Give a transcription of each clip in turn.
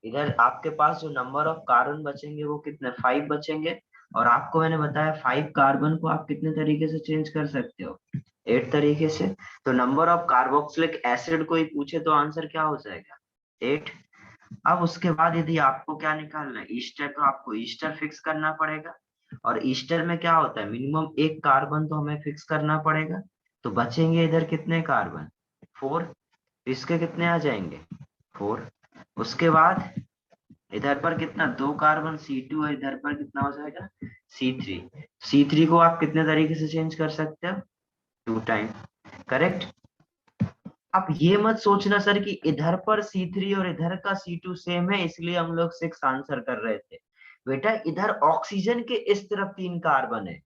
इधर आपके पास जो नंबर ऑफ कार्बन बचेंगे वो कितने 5 बचेंगे। और आपको मैंने बताया 5 कार्बन को आप कितने तरीके से चेंज कर सकते हो, 8 तरीके से। तो नंबर ऑफ कार्बोक्सिलिक एसिड कोई पूछे तो आंसर क्या हो जाएगा, 8। अब उसके बाद यदि आपको क्या निकालना है, ईस्टर, तो आपको ईस्टर फिक्स करना पड़ेगा। और ईस्टर में क्या होता है, मिनिमम एक कार्बन तो हमें फिक्स करना पड़ेगा। तो बचेंगे इधर कितने कार्बन, 4। इसके कितने आ जाएंगे, 4। उसके बाद इधर पर कितना, 2 कार्बन C2 है, इधर पर कितना हो जाएगा, C3। C3 को आप कितने तरीके से चेंज कर सकते हो, 2 टाइम, करेक्ट। अब ये मत सोचना सर कि इधर पर C3 और इधर का C2 सेम है इसलिए हम लोग 6 आंसर कर रहे थे। बेटा इधर ऑक्सीजन के इस तरफ 3 कार्बन है,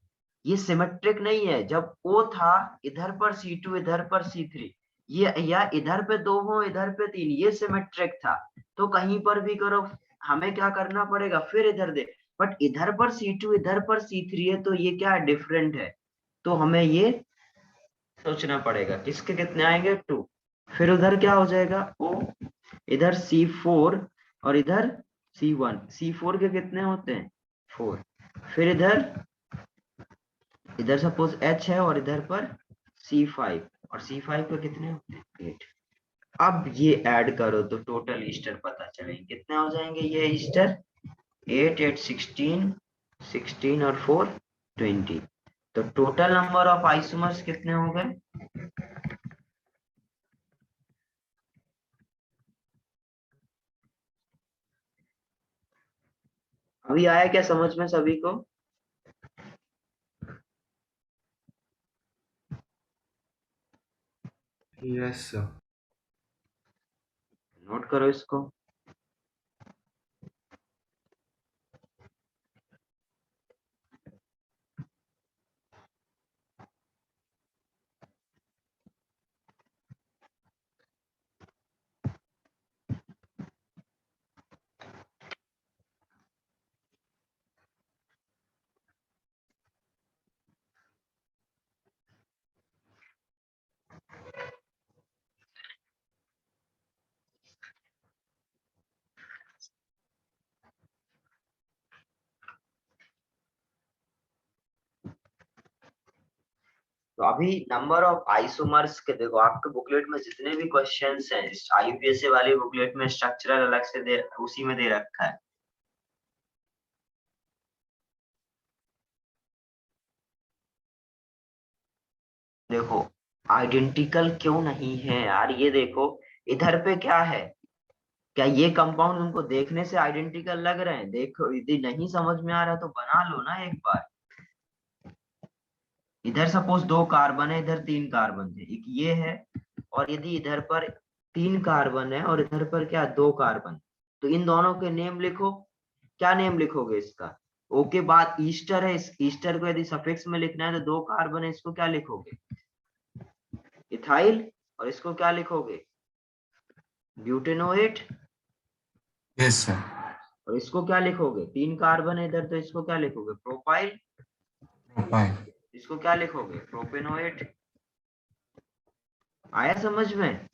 ये सिमेट्रिक नहीं है। जब O था इधर पर C2 इधर पर C3, ये या इधर पे 2 हो इधर पे 3, ये सिमेट्रिक था। तो कहीं पर भी करो, हमें क्या करना पड़ेगा, फिर इधर दे। बट इधर पर C2 इधर पर C3 है तो ये क्या डिफरेंट है, तो हमें ये सोचना पड़ेगा किसके कितने आएंगे, 2। फिर उधर क्या हो जाएगा, O, इधर C4 और इधर C1। C4 के कितने होते हैं, 4। फिर इधर इधर सपोज H है और इधर पर C5, और C5 के कितने होते हैं, 8। अब ये ऐड करो तो टोटल ईस्टर पता चलेंगे कितने हो जाएंगे, ये ईस्टर 8 8 16, 16 और 4 20। तो टोटल नंबर ऑफ आइसोमर्स कितने हो गए, अभी आया क्या समझ में सभी को। Yes sir. नोट करो इसको। तो अभी नंबर ऑफ आइसोमर्स के देखो, आपके बुकलेट में जितने भी क्वेश्चंस हैं, IUPAC वाली बुकलेट में स्ट्रक्चरल अलग से दे, उसी में दे रखा है। देखो आइडेंटिकल क्यों नहीं है यार, ये देखो इधर पे क्या है, क्या ये कंपाउंड उनको देखने से आइडेंटिकल लग रहे हैं, देखो यदि नहीं समझ में आ रहा तो बना लो ना एक बार। इधर सपोज 2 कार्बन है, इधर 3 कार्बन थे, एक ये है। और यदि इधर पर 3 कार्बन है और इधर पर क्या 2 कार्बन, तो इन दोनों के नेम लिखो। क्या नेम लिखोगे इसका, ओ के बाद ईस्टर है, इस ईस्टर को यदि सफिक्स में लिखना है तो 2 कार्बन है, इसको क्या लिखोगे, इथाइल। और इसको क्या लिखोगे, ब्यूटेनोएट। Yes sir. और इसको क्या लिखोगे, 3 कार्बन है इधर तो इसको क्या लिखोगे, प्रोपाइल। प्रोपाइल। इसको क्या लिखोगे, प्रोपेनोएट। आया समझ में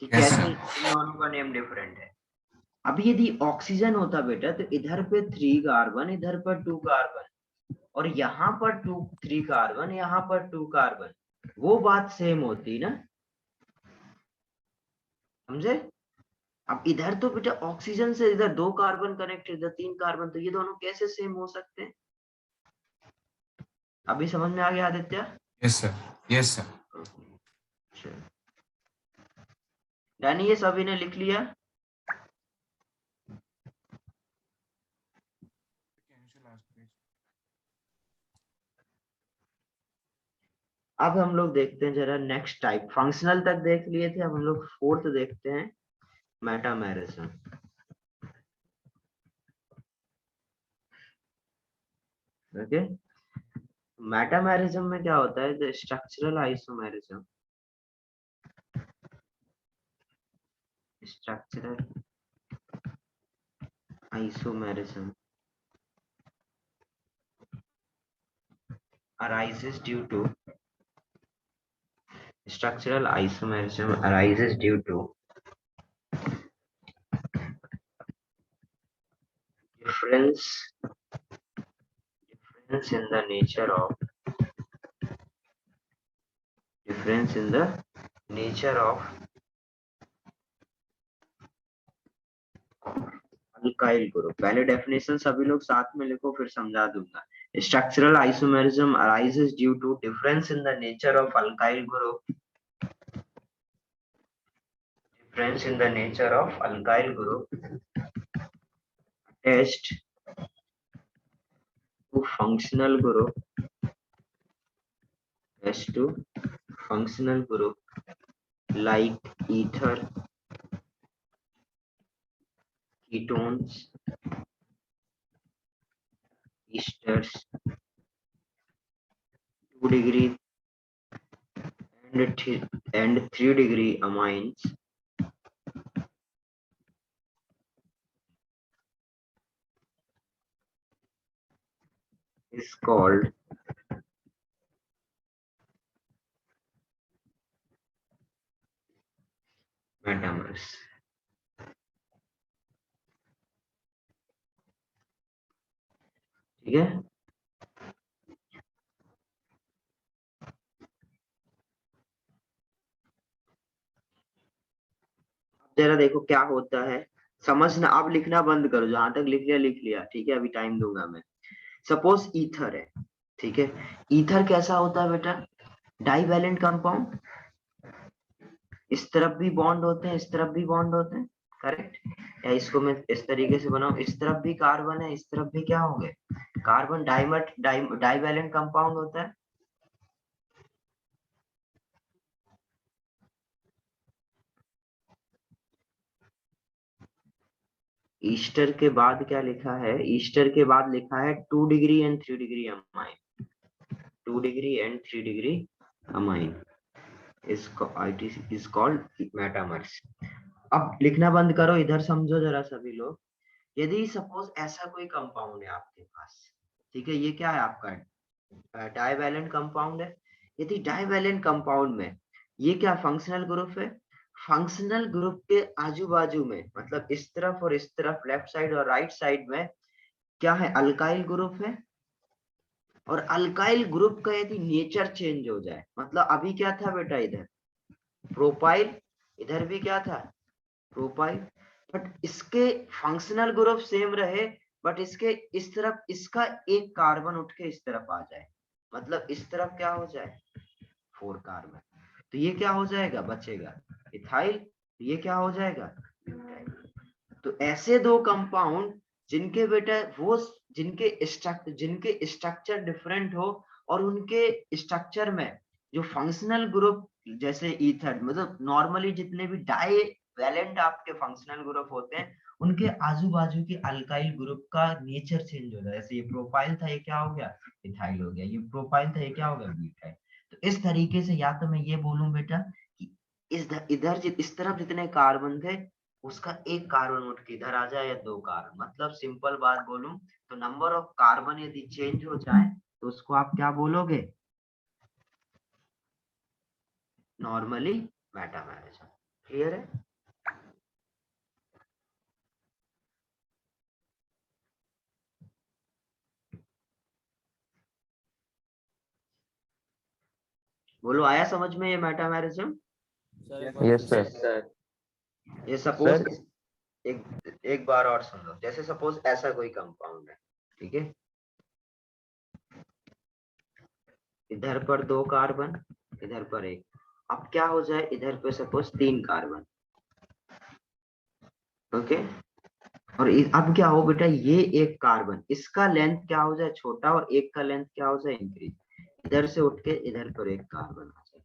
कि यस कैसे सर। इन दोनों का नेम डिफरेंट है। अभी यदि ऑक्सीजन होता बेटा तो इधर पे 3 कार्बन इधर पर 2 कार्बन, और यहाँ पर 3 कार्बन यहाँ पर 2 कार्बन, वो बात सेम होती ना, समझे। अब इधर तो बेटा ऑक्सीजन से इधर 2 कार्बन कनेक्ट, इधर 3 कार्बन, तो ये दोनों कैसे सेम हो सकते हैं। अभी समझ में आ गया Aditya. Yes sir. Yes sir. चलो, डैनी ये सभी ने लिख लिया। अब हम लोग देखते हैं जरा नेक्स्ट टाइप, फंक्शनल तक देख लिए थे, अब हम लोग फोर्थ देखते हैं, मेटामेरिज्म। ओके, मेटामेरिज्म में क्या होता है, the structural isomerism, structural isomerism arises due to, structural isomerism arises due to difference in the nature of alkyl group. पहले डेफिनेशन सभी लोग साथ में लिखो, फिर समझा दूंगा। Structural isomerism arises due to difference in the nature of alkyl group. Difference in the nature of alkyl group attached to functional group like ether, ketones, esters, 2 degree and 3 degree amines is called metamers। ठीक है, जरा देखो क्या होता है, समझना। आप लिखना बंद करो, जहां तक लिख लिया। ठीक है, अभी टाइम दूंगा मैं। सपोज ईथर है, ठीक है। ईथर कैसा होता है बेटा? Divalent compound. इस तरफ भी बॉन्ड होते हैं, इस तरफ भी बॉन्ड होते हैं, करेक्ट। या इसको मैं इस तरीके से बनाऊं, इस तरफ भी कार्बन है, इस तरफ भी क्या हो गए कार्बन। डाइवैलेंट कंपाउंड होता है। ईस्टर के बाद क्या लिखा है? ईस्टर के बाद लिखा है 2 degree and 3 degree amine. 2 degree and 3 degree amine is called metamers. अब लिखना बंद करो, इधर समझो जरा सभी लोग। यदि सपोज ऐसा कोई कंपाउंड है आपके पास, ठीक है, ये क्या है आपका डाइवैलेंट कंपाउंड है। यदि डाइवैलेंट कंपाउंड में ये क्या फंक्शनल ग्रुप है, फंक्शनल ग्रुप के आजू बाजू में, मतलब इस तरफ और इस तरफ, लेफ्ट साइड और राइट साइड में क्या है? अल्काइल ग्रुप है। और अल्काइल ग्रुप का यदि नेचर चेंज हो जाए, मतलब अभी क्या था बेटा? इधर प्रोपाइल, इधर भी क्या था? प्रोपाइल। बट इसके फंक्शनल ग्रुप सेम रहे, बट इसके इस तरफ इसका एक कार्बन उठ के इस तरफ आ जाए, मतलब इस तरफ क्या हो जाए? 4 कार्बन। तो ये क्या हो जाएगा? बचेगा इथाइल। ये क्या हो जाएगा? ब्यूटाइल। तो ऐसे दो कंपाउंड जिनके बेटा वो जिनके स्ट्रक्चर डिफरेंट हो, और उनके स्ट्रक्चर में जो फंक्शनल ग्रुप, जैसे ईथर, मतलब नॉर्मली जितने भी डाई वैलेंट आपके फंक्शनल ग्रुप होते हैं, उनके आजू बाजू के अल्काइल ग्रुप का नेचर चेंज हो जाए। जैसे ये प्रोपाइल था, ये क्या हो गया? इथाइल हो गया। ये प्रोपाइल था, ये क्या हो गया? ब्यूटाइल। तो इस तरीके से या तो मैं ये बोलूं बेटा कि इस तरफ जितने कार्बन थे, उसका एक कार्बन उठ के इधर आ जाए, या 2 कार्बन। मतलब सिंपल बात बोलूं तो नंबर ऑफ कार्बन यदि चेंज हो जाए तो उसको आप क्या बोलोगे? Normally metamerism. क्लियर है? बोलो, आया समझ में ये मेटामेरिज्म? Yes sir. ये सपोज एक बार और सुन लो। जैसे सपोज ऐसा कोई कंपाउंड है, ठीक है, इधर पर 2 कार्बन, इधर पर 1। अब क्या हो जाए? इधर पे सपोज 3 कार्बन, ओके। और अब क्या हो बेटा? ये एक कार्बन, इसका लेंथ क्या हो जाए? छोटा, और एक का लेंथ क्या हो जाए? इंक्रीज। इधर से उठ के इधर पर एक कार्बन आ जाए।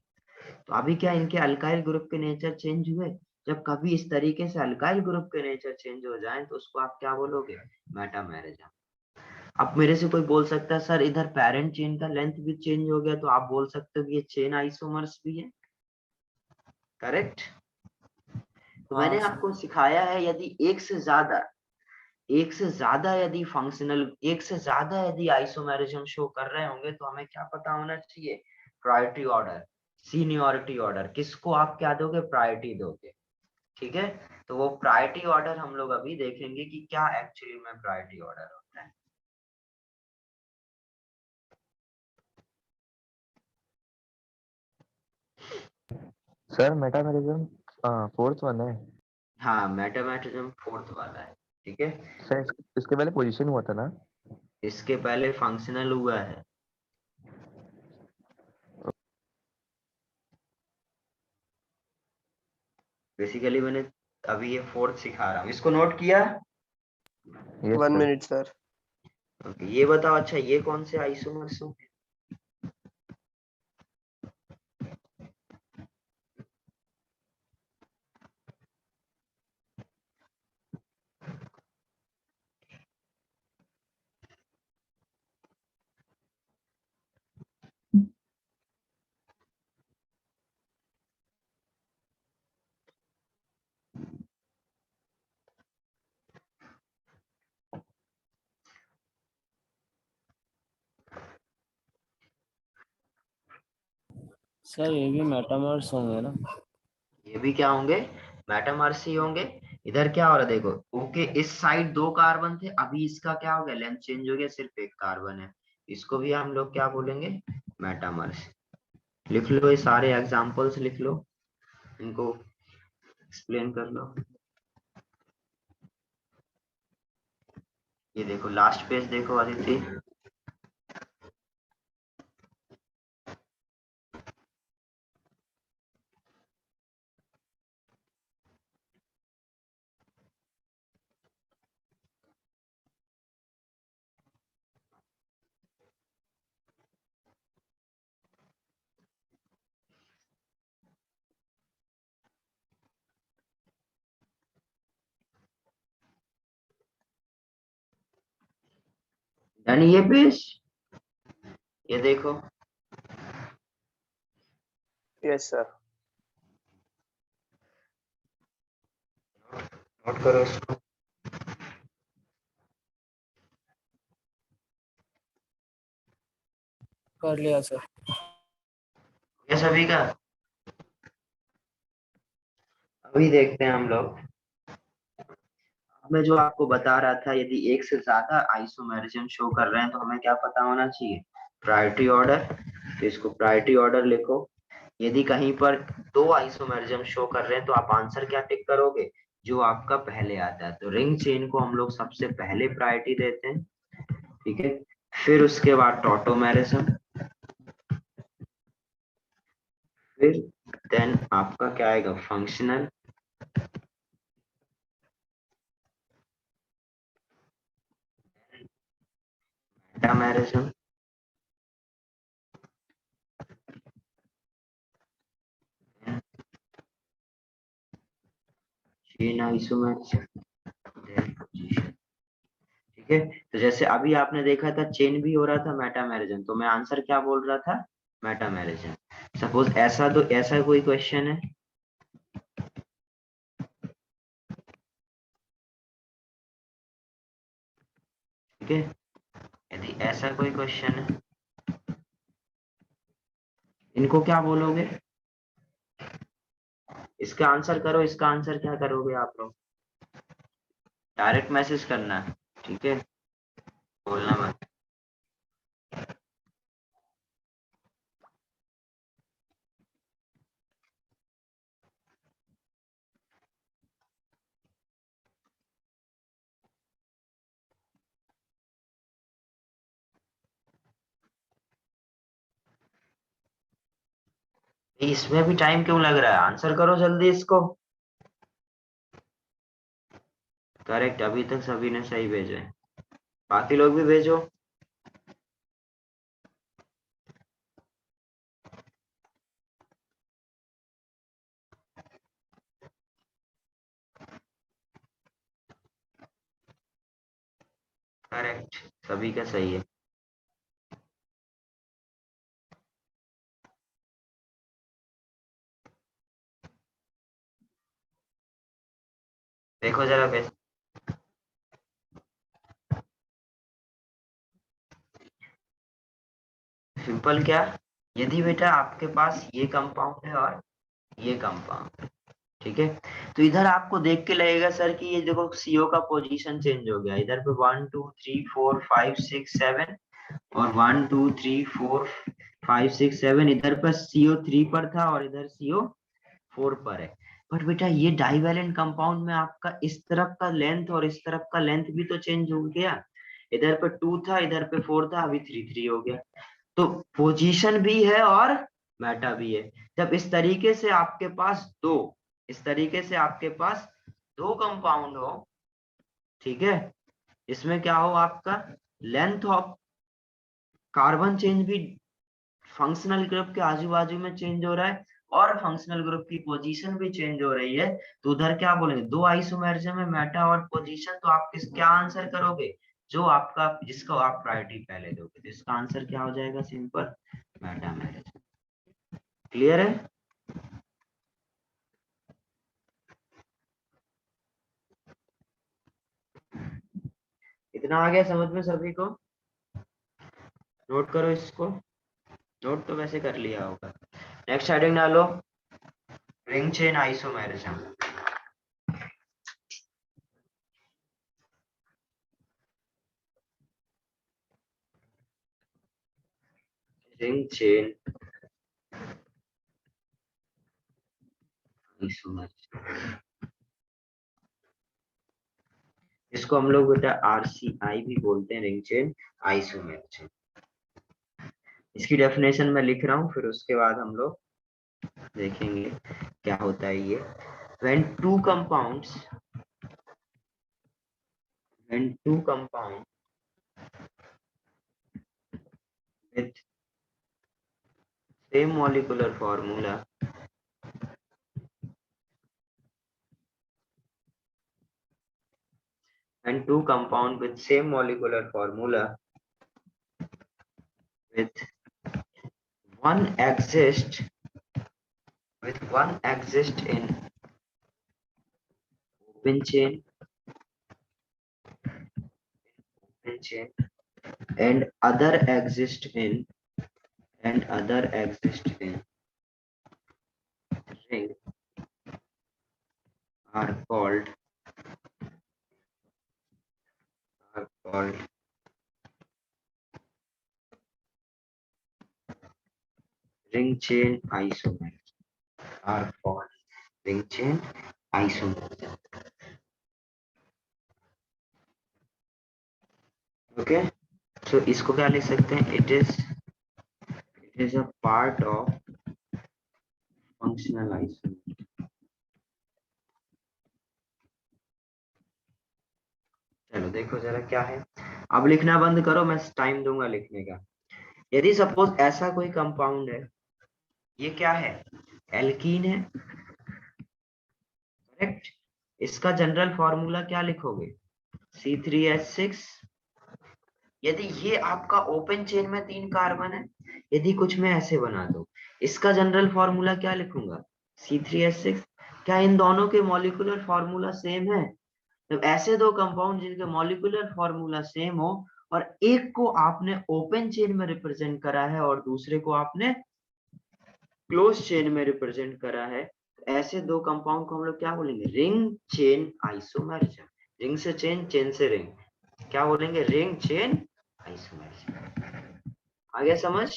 तो अभी क्या इनके अल्काइल ग्रुप के नेचर चेंज हुए? जब कभी इस तरीके से अल्काइल ग्रुप के नेचर चेंज हो जाए तो उसको आप क्या बोलोगे? मेटामेरिज्म। अब मेरे से कोई बोल सकता है सर इधर पेरेंट चेन का लेंथ भी चेंज हो गया, तो आप बोल सकते हो कि ये चेन आइसोमर्स भी है, करेक्ट। तो मैंने आपको सिखाया है यदि एक से ज्यादा यदि फंक्शनल, एक से ज्यादा यदि आइसोमेरिज्म शो कर रहे होंगे, तो हमें क्या पता होना चाहिए? Priority order, seniority order. किसको आप क्या दोगे? प्रायोरिटी दोगे, ठीक है। तो वो प्रायोरिटी ऑर्डर हम लोग अभी देखेंगे कि क्या एक्चुअली में प्रायोरिटी ऑर्डर होता है। सर मेटामेरिज्म फोर्थ वन है। हाँ, मैथमेटिज्म फोर्थ वाला है। ठीक है, सर इसके पहले पोजीशन हुआ था ना। इसके पहले फंक्शनल हुआ है। बेसिकली मैंने अभी ये फोर्थ सिखा रहा हूँ, इसको नोट किया। Yes 1 sir. Minute sir. Okay, ये बताओ, अच्छा ये कौन से आइसोमर्स हो? सर ये भी मेटामर्स होंगे ना। ये भी क्या होंगे? मेटामर्स ही होंगे। इधर क्या हो रहा है देखो, ओके इस साइड 2 कार्बन थे, अभी इसका क्या हो गया, लेंथ चेंज हो गया, सिर्फ 1 कार्बन है। इसको भी हम लोग क्या बोलेंगे? मेटामर्स। लिख लो, ये सारे एग्जांपल्स लिख लो, इनको एक्सप्लेन कर लो। ये देखो लास्ट पेज देखो अदिति। यानी ये पेज, ये देखो, यस सर। नोट करो इसको। कर लिया सर। ये सभी का अभी देखते हैं हम लोग। मैं जो आपको बता रहा था, यदि एक से ज्यादा आइसोमेरिज्म शो कर रहे हैं तो हमें क्या पता होना चाहिए? Priority order. तो इसको प्रायोरिटी ऑर्डर लिखो। यदि कहीं पर 2 आइसोमेरिज्म शो कर रहे हैं तो आप आंसर क्या टिक करोगे? जो आपका पहले आता है। तो रिंग चेन को हम लोग सबसे पहले प्रायोरिटी देते हैं। ठीक है, फिर उसके बाद टॉटोमेरिज्म, फिर देन आपका क्या आएगा, functional, metamerism, chain isomerism, then position. ठीक है, तो जैसे अभी आपने देखा था चेन भी हो रहा था मेटामेरिज्म, तो मैं आंसर क्या बोल रहा था? मेटामेरिज्म। सपोज ऐसा, तो ऐसा कोई क्वेश्चन है, ठीक है, यदि ऐसा कोई क्वेश्चन है, इनको क्या बोलोगे? इसका आंसर करो, इसका आंसर क्या करोगे आप लोग? डायरेक्ट मैसेज करना है, ठीक है, बोलना मत। इसमें भी टाइम क्यों लग रहा है? आंसर करो जल्दी इसको। करेक्ट, अभी तक सभी ने सही भेजा है, बाकी लोग भी भेजो। करेक्ट, सभी का सही है। देखो जरा बेस, सिंपल क्या, यदि बेटा आपके पास ये कंपाउंड है और ये कंपाउंड, ठीक है, तो इधर आपको देख के लगेगा सर कि ये देखो CO का पोजीशन चेंज हो गया, इधर पे 1 2 3 4 5 6 7 और 1 2 3 4 5 6 7 इधर पर CO3 पर था और इधर CO4 पर है। बट बेटा ये डाइवेलेंट कंपाउंड में आपका इस तरफ का लेंथ और इस तरफ का लेंथ भी तो चेंज हो गया, इधर पे 2 था इधर पे 4 था, अभी 3 3 हो गया। तो पोजीशन भी है और मेटा भी है। जब इस तरीके से आपके पास इस तरीके से आपके पास दो कंपाउंड हो, ठीक है, इसमें क्या हो आपका लेंथ ऑफ कार्बन चेंज भी फंक्शनल ग्रुप के आजू बाजू में चेंज हो रहा है और फंक्शनल ग्रुप की पोजीशन भी चेंज हो रही है, तो उधर क्या बोलेंगे, दो आइसोमेरिज्म में मेटा और पोजीशन, तो आप क्या आंसर करोगे, जो आपका जिसको आप प्रायोरिटी पहले दोगे, तो इसका आंसर क्या हो जाएगा, सिंपल मेटामेरिज्म। क्लियर है? इतना आ गया समझ में सभी को? नोट करो इसको, नोट तो वैसे कर लिया होगा। नेक्स्ट हेडिंग डालो, ring chain isomerism. Ring chain isomerism, इसको हम लोग बेटा RCI भी बोलते हैं, रिंग चेन आइसोमेरिज्म। इसकी डेफिनेशन मैं लिख रहा हूँ, फिर उसके बाद हम लोग देखेंगे क्या होता है ये। when two compounds with same molecular formula with one exist in open chain and other exist in ring are called ring chain isomerism, are called ring chain isomerism. Okay, तो इसको क्या लिख सकते हैं, it is a part of functional isomerism. चलो देखो जरा क्या है, अब लिखना बंद करो, मैं टाइम दूंगा लिखने का। यदि सपोज ऐसा कोई कंपाउंड है, ये क्या है, एल्कीन है, करेक्ट, इसका जनरल फॉर्मूला क्या लिखोगे, C3H6। यदि ये आपका ओपन चेन में 3 कार्बन है, यदि कुछ मैं ऐसे बना दो, इसका जनरल फॉर्मूला क्या लिखूंगा, C3H6। क्या इन दोनों के मॉलिक्यूलर फॉर्मूला सेम है? तो ऐसे दो कंपाउंड जिनके मॉलिक्यूलर फॉर्मूला सेम हो और एक को आपने ओपन चेन में रिप्रेजेंट करा है और दूसरे को आपने क्लोज चेन में रिप्रेजेंट करा है, तो ऐसे दो कंपाउंड को हम लोग क्या बोलेंगे, रिंग चेन आइसोमेरिज्म। रिंग से चेन, चेन से रिंग, क्या बोलेंगे, रिंग चेन आइसोमेरिज्म। आ गया समझ?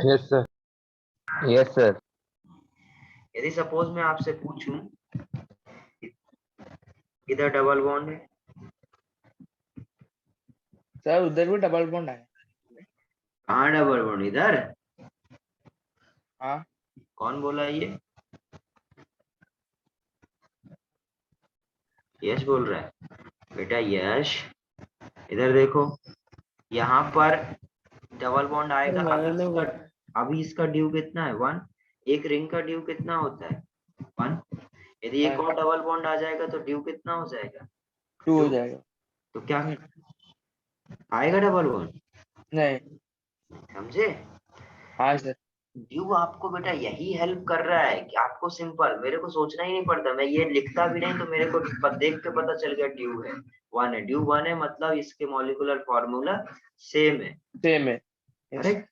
Yes sir, yes sir. यदि सपोज मैं आपसे पूछूं, इधर डबल बॉन्ड है, सर उधर भी डबल बॉन्ड है। कहाँ डबल बॉन्ड, इधर? हाँ कौन बोला ये? यश बोल रहा है बेटा, यश इधर देखो, यहाँ पर डबल बॉन्ड आएगा, अभी इसका ड्यू कितना है, 1। एक रिंग का ड्यू कितना होता है, 1। यदि एक और डबल बॉन्ड आ जाएगा तो ड्यू कितना हो जाएगा, 2 हो जाएगा। तो क्या आएगा डबल बॉन्ड, नहीं। समझे? हाँ सर। ड्यू आपको बेटा यही हेल्प कर रहा है कि आपको सिंपल, मेरे को सोचना ही नहीं पड़ता, मैं ये लिखता भी नहीं तो मेरे को देख के पता चल गया ड्यू है 1 है, ड्यू 1 है, मतलब इसके मॉलिक्यूलर फॉर्मूला सेम है, सेम है। करेक्ट।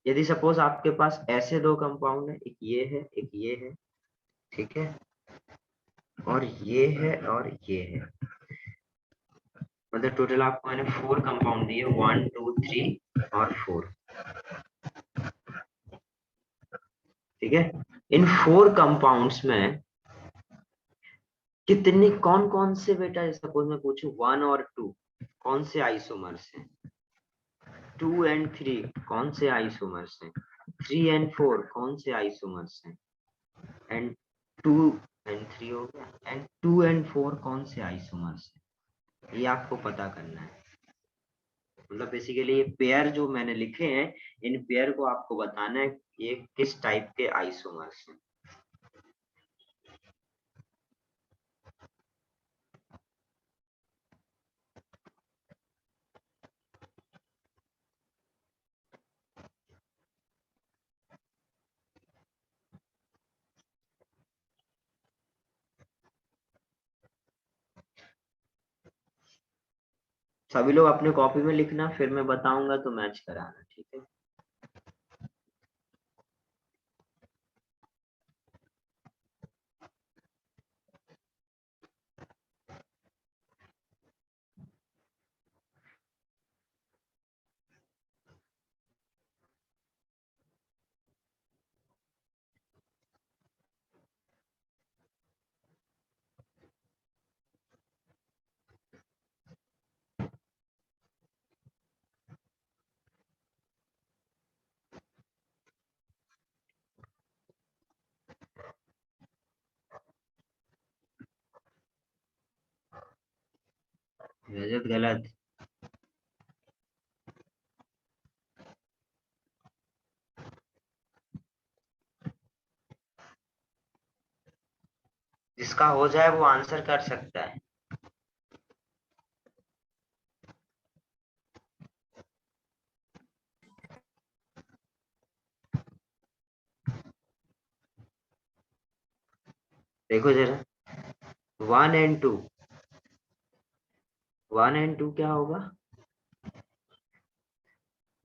यदि सपोज आपके पास ऐसे दो कंपाउंड है, एक ये है एक ये है, ठीक है, और ये है और ये है, मतलब टोटल आपको मैंने 4 कंपाउंड दिए, 1 2 3 और 4, ठीक है। इन 4 कंपाउंड्स में कितने कौन कौन से बेटा, सपोज मैं पूछूं 1 और 2 कौन से आइसोमर्स हैं, 2 एंड 3 कौन से आइसोमर्स हैं, 3 एंड 4 कौन से आइसोमर्स हैं, एंड 2 एंड 3 हो गया, एंड 2 एंड 4 कौन से आइसोमर्स हैं, ये आपको पता करना है। मतलब बेसिकली ये पेयर जो मैंने लिखे हैं, इन पेयर को आपको बताना है ये किस टाइप के आइसोमर्स हैं। सभी लोग अपने कॉपी में लिखना, फिर मैं बताऊंगा तो मैच कराना, ठीक है। रजत गलत, जिसका हो जाए वो आंसर कर सकता है। देखो जरा 1 एंड 2, 1 एंड 2 क्या होगा,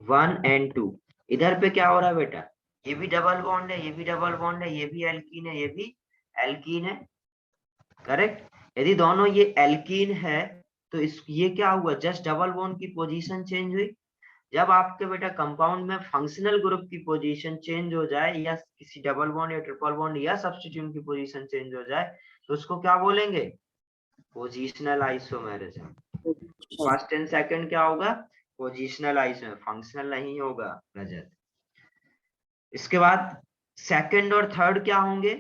1 एंड 2, इधर पे क्या हो रहा है बेटा, ये भी डबल बॉन्ड है, ये भी डबल बॉन्ड है, ये भी एल्कीन है, ये भी एल्कीन है, करेक्ट। यदि दोनों ये एल्कीन है तो इस ये क्या हुआ, जस्ट डबल बॉन्ड की पोजीशन चेंज हुई। जब आपके बेटा कंपाउंड में फंक्शनल ग्रुप की पोजीशन चेंज हो जाए, या किसी डबल बॉन्ड या ट्रिपल बॉन्ड या सब्स्टिट्यूट की पोजीशन चेंज हो जाए, तो उसको क्या बोलेंगे, positional isomerism. First and second क्या होगा, पोजीशनल आइसोमेर, फंक्शनल नहीं होगा रजत। इसके बाद सेकंड और थर्ड क्या होंगे,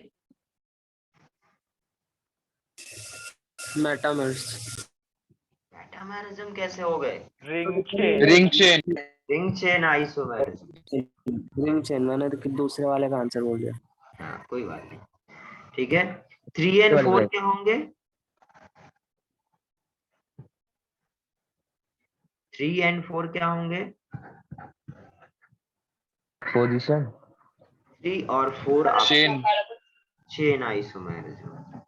मेटामर्स। मेटामेरिज्म कैसे हो गए, ring chain. Ring chain. Ring chain isomerism. Ring chain, मैंने तो दूसरे वाले का आंसर बोल दिया। हाँ कोई बात नहीं, ठीक है। 3 एंड 4 क्या होंगे, 3 एंड 4 क्या होंगे, पोजीशन। 3 और 4 chain. Chain isomerism.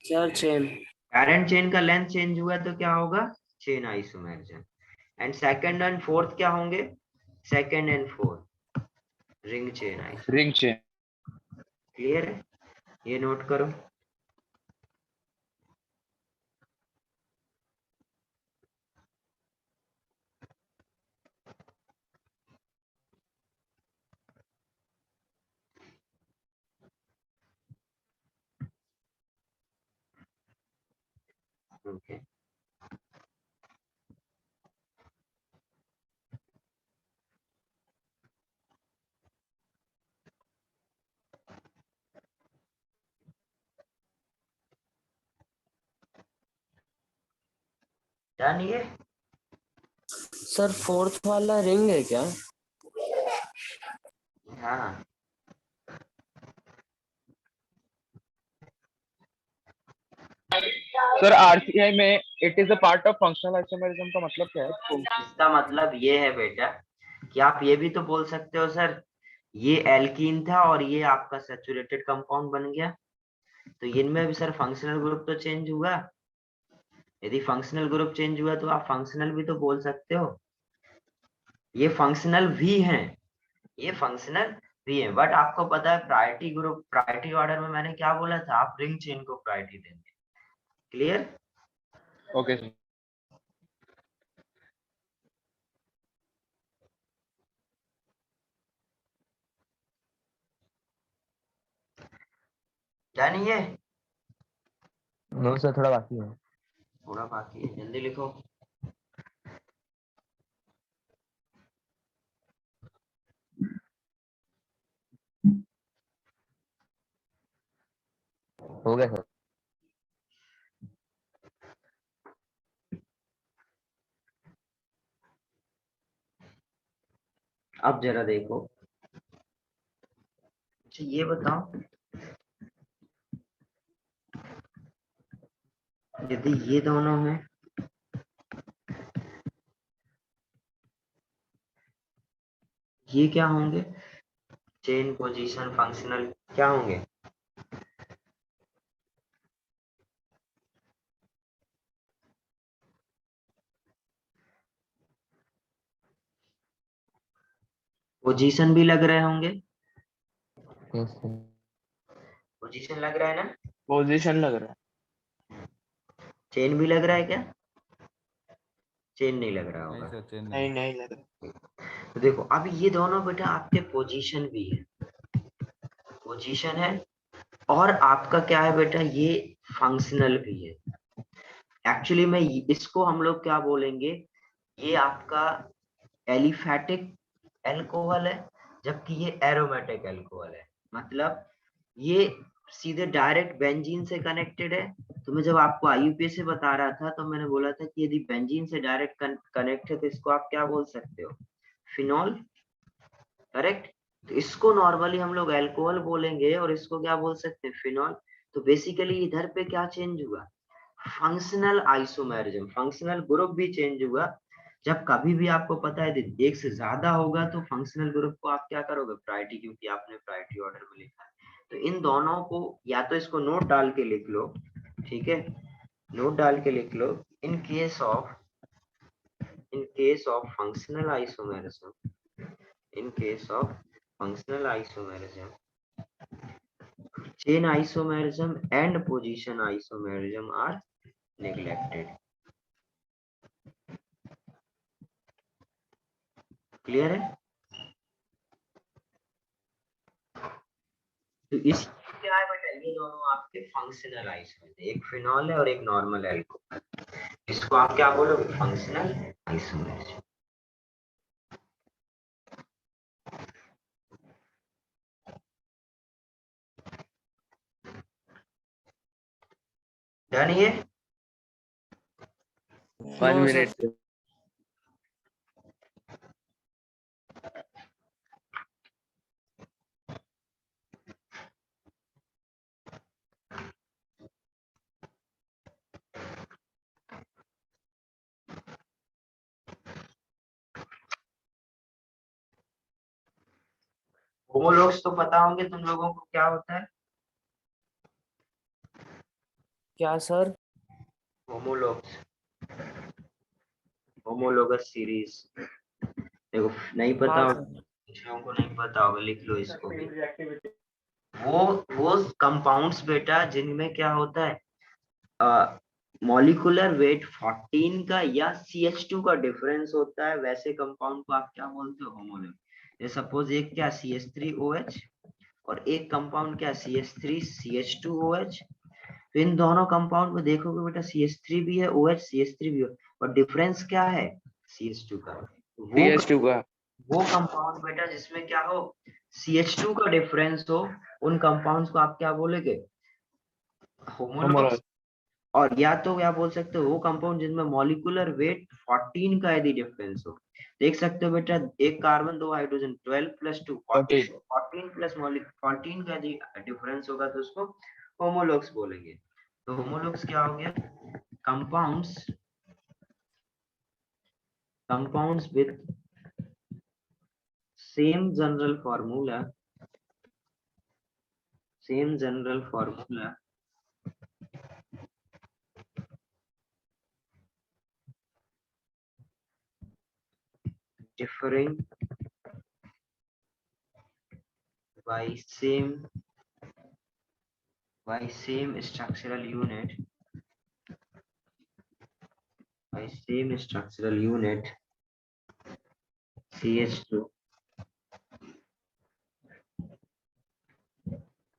Sir chain. Parent chain का लेंथ चेंज हुआ तो क्या होगा, chain isomerism. And second and fourth क्या होंगे, second and fourth ring chain isomerism. Ring chain. Clear है, ये नोट करो। ओके डन ये। सर फोर्थ वाला रिंग है क्या? हाँ सर आरसीआई में it is a part of functional isomerism का मतलब क्या है? इसका मतलब ये है बेटा कि आप ये भी तो बोल सकते हो सर, ये एल्कीन था और ये आपका सैचुरेटेड कंपाउंड बन गया, तो इनमें भी सर फंक्शनल ग्रुप तो चेंज हुआ। यदि फंक्शनल ग्रुप चेंज हुआ तो आप फंक्शनल भी तो बोल सकते हो, ये फंक्शनल भी हैं, ये फंक्शनल भी है, बट आपको पता है प्रायोरिटी ग्रुप प्रायोरिटी ऑर्डर में मैंने क्या बोला था, आप रिंग चेन को प्रायोरिटी देंगे। क्लियर? Okay sir. जानी है? नो सर, थोड़ा बाकी है। थोड़ा बाकी है, जल्दी लिखो। हो गया सर। अब जरा देखो, अच्छा ये बताओ, यदि ये दोनों हैं, ये क्या होंगे? चेन पोजीशन फंक्शनल क्या होंगे? पोजीशन भी लग रहे होंगे, यस सर। पोजीशन लग रहा है ना? पोजीशन लग रहा है। चेन भी लग रहा है क्या? चेन नहीं लग रहा नहीं होगा। सर, चेन नहीं नहीं लग रहा। तो देखो अब ये दोनों बेटा आपके पोजीशन भी है, पोजीशन है, और आपका क्या है बेटा, ये फंक्शनल भी है। एक्चुअली में इसको हम लोग क्या बोलेंगे, ये आपका एलिफैटिक एल्कोहल है, जबकि ये एरोमेटिक एल्कोहल है। मतलब ये सीधे डायरेक्ट बेंजीन से कनेक्टेड है। तो मैं जब आपको आईयूपीए से बता रहा था तो मैंने बोला था कि यदि बेंजीन से डायरेक्ट कनेक्ट है तो इसको आप क्या बोल सकते हो, फिनॉल। करेक्ट? तो इसको नॉर्मली हम लोग अल्कोहल बोलेंगे और इसको क्या बोल सकते हैं, फिनॉल। तो बेसिकली इधर पे क्या चेंज हुआ, फंक्शनल आइसोमेरिज्म, फंक्शनल ग्रुप भी चेंज हुआ। जब कभी भी आपको पता है एक से ज्यादा होगा तो फंक्शनल ग्रुप को आप क्या करोगे, प्रायोरिटी, क्योंकि आपने प्रायोरिटी ऑर्डर में लिखा है। तो इन दोनों को या तो इसको नोट डाल के लिख लो, ठीक है, नोट डाल के लिख लो, in case of functional isomerism, in case of functional isomerism, chain isomerism and position isomerism are neglected. Clear है? तो इस क्या है बेटा, ये दोनों आपके फंक्शनल आइसोमर, एक फिनॉल है और एक नॉर्मल एल्कोहल, इसको आप क्या बोलोगे, फंक्शनल आइसोमरिज्म। डन ये? 1 मिनट। होमोलॉग्स तो पता होंगे तुम लोगों को क्या होता है? क्या सर? होमोलॉग्स, होमोलोगस सीरीज, देखो नहीं पता हाँ होगा, सर। कुछ लोगों को नहीं पता होगा, लिख लो इसको भी। वो कंपाउंड्स बेटा जिनमें क्या होता है, मॉलिक्यूलर वेट 14 का या CH2 का डिफरेंस होता है, वैसे कंपाउंड को आप क्या बोलते हो, होमोलॉग। जैसे सपोज एक क्या CH3OH और एक कंपाउंड क्या CH3CH2OH। तो इन दोनों कंपाउंड में देखोगे बेटा CH3 भी है, OH CH3 भी है, और डिफरेंस क्या है, CH2 का। CS2 का। वो कंपाउंड बेटा जिसमें क्या हो, CH2 का डिफरेंस हो, उन कंपाउंड्स को आप क्या बोलेंगे, होमोलॉग्स। होमोलॉग। और या तो क्या बोल सकते हो, वो कंपाउंड जिनमें मॉलिक्यूलर वेट 14 का यदि डिफरेंस हो, देख सकते हो बेटा, एक कार्बन दो हाइड्रोजन 12 + 2 14, 14 प्लस 14 का यदि डिफरेंस होगा तो उसको होमोलॉग्स बोलेंगे। तो होमोलॉग्स क्या हो गया, compounds with same general formula, differing by same structural unit CH2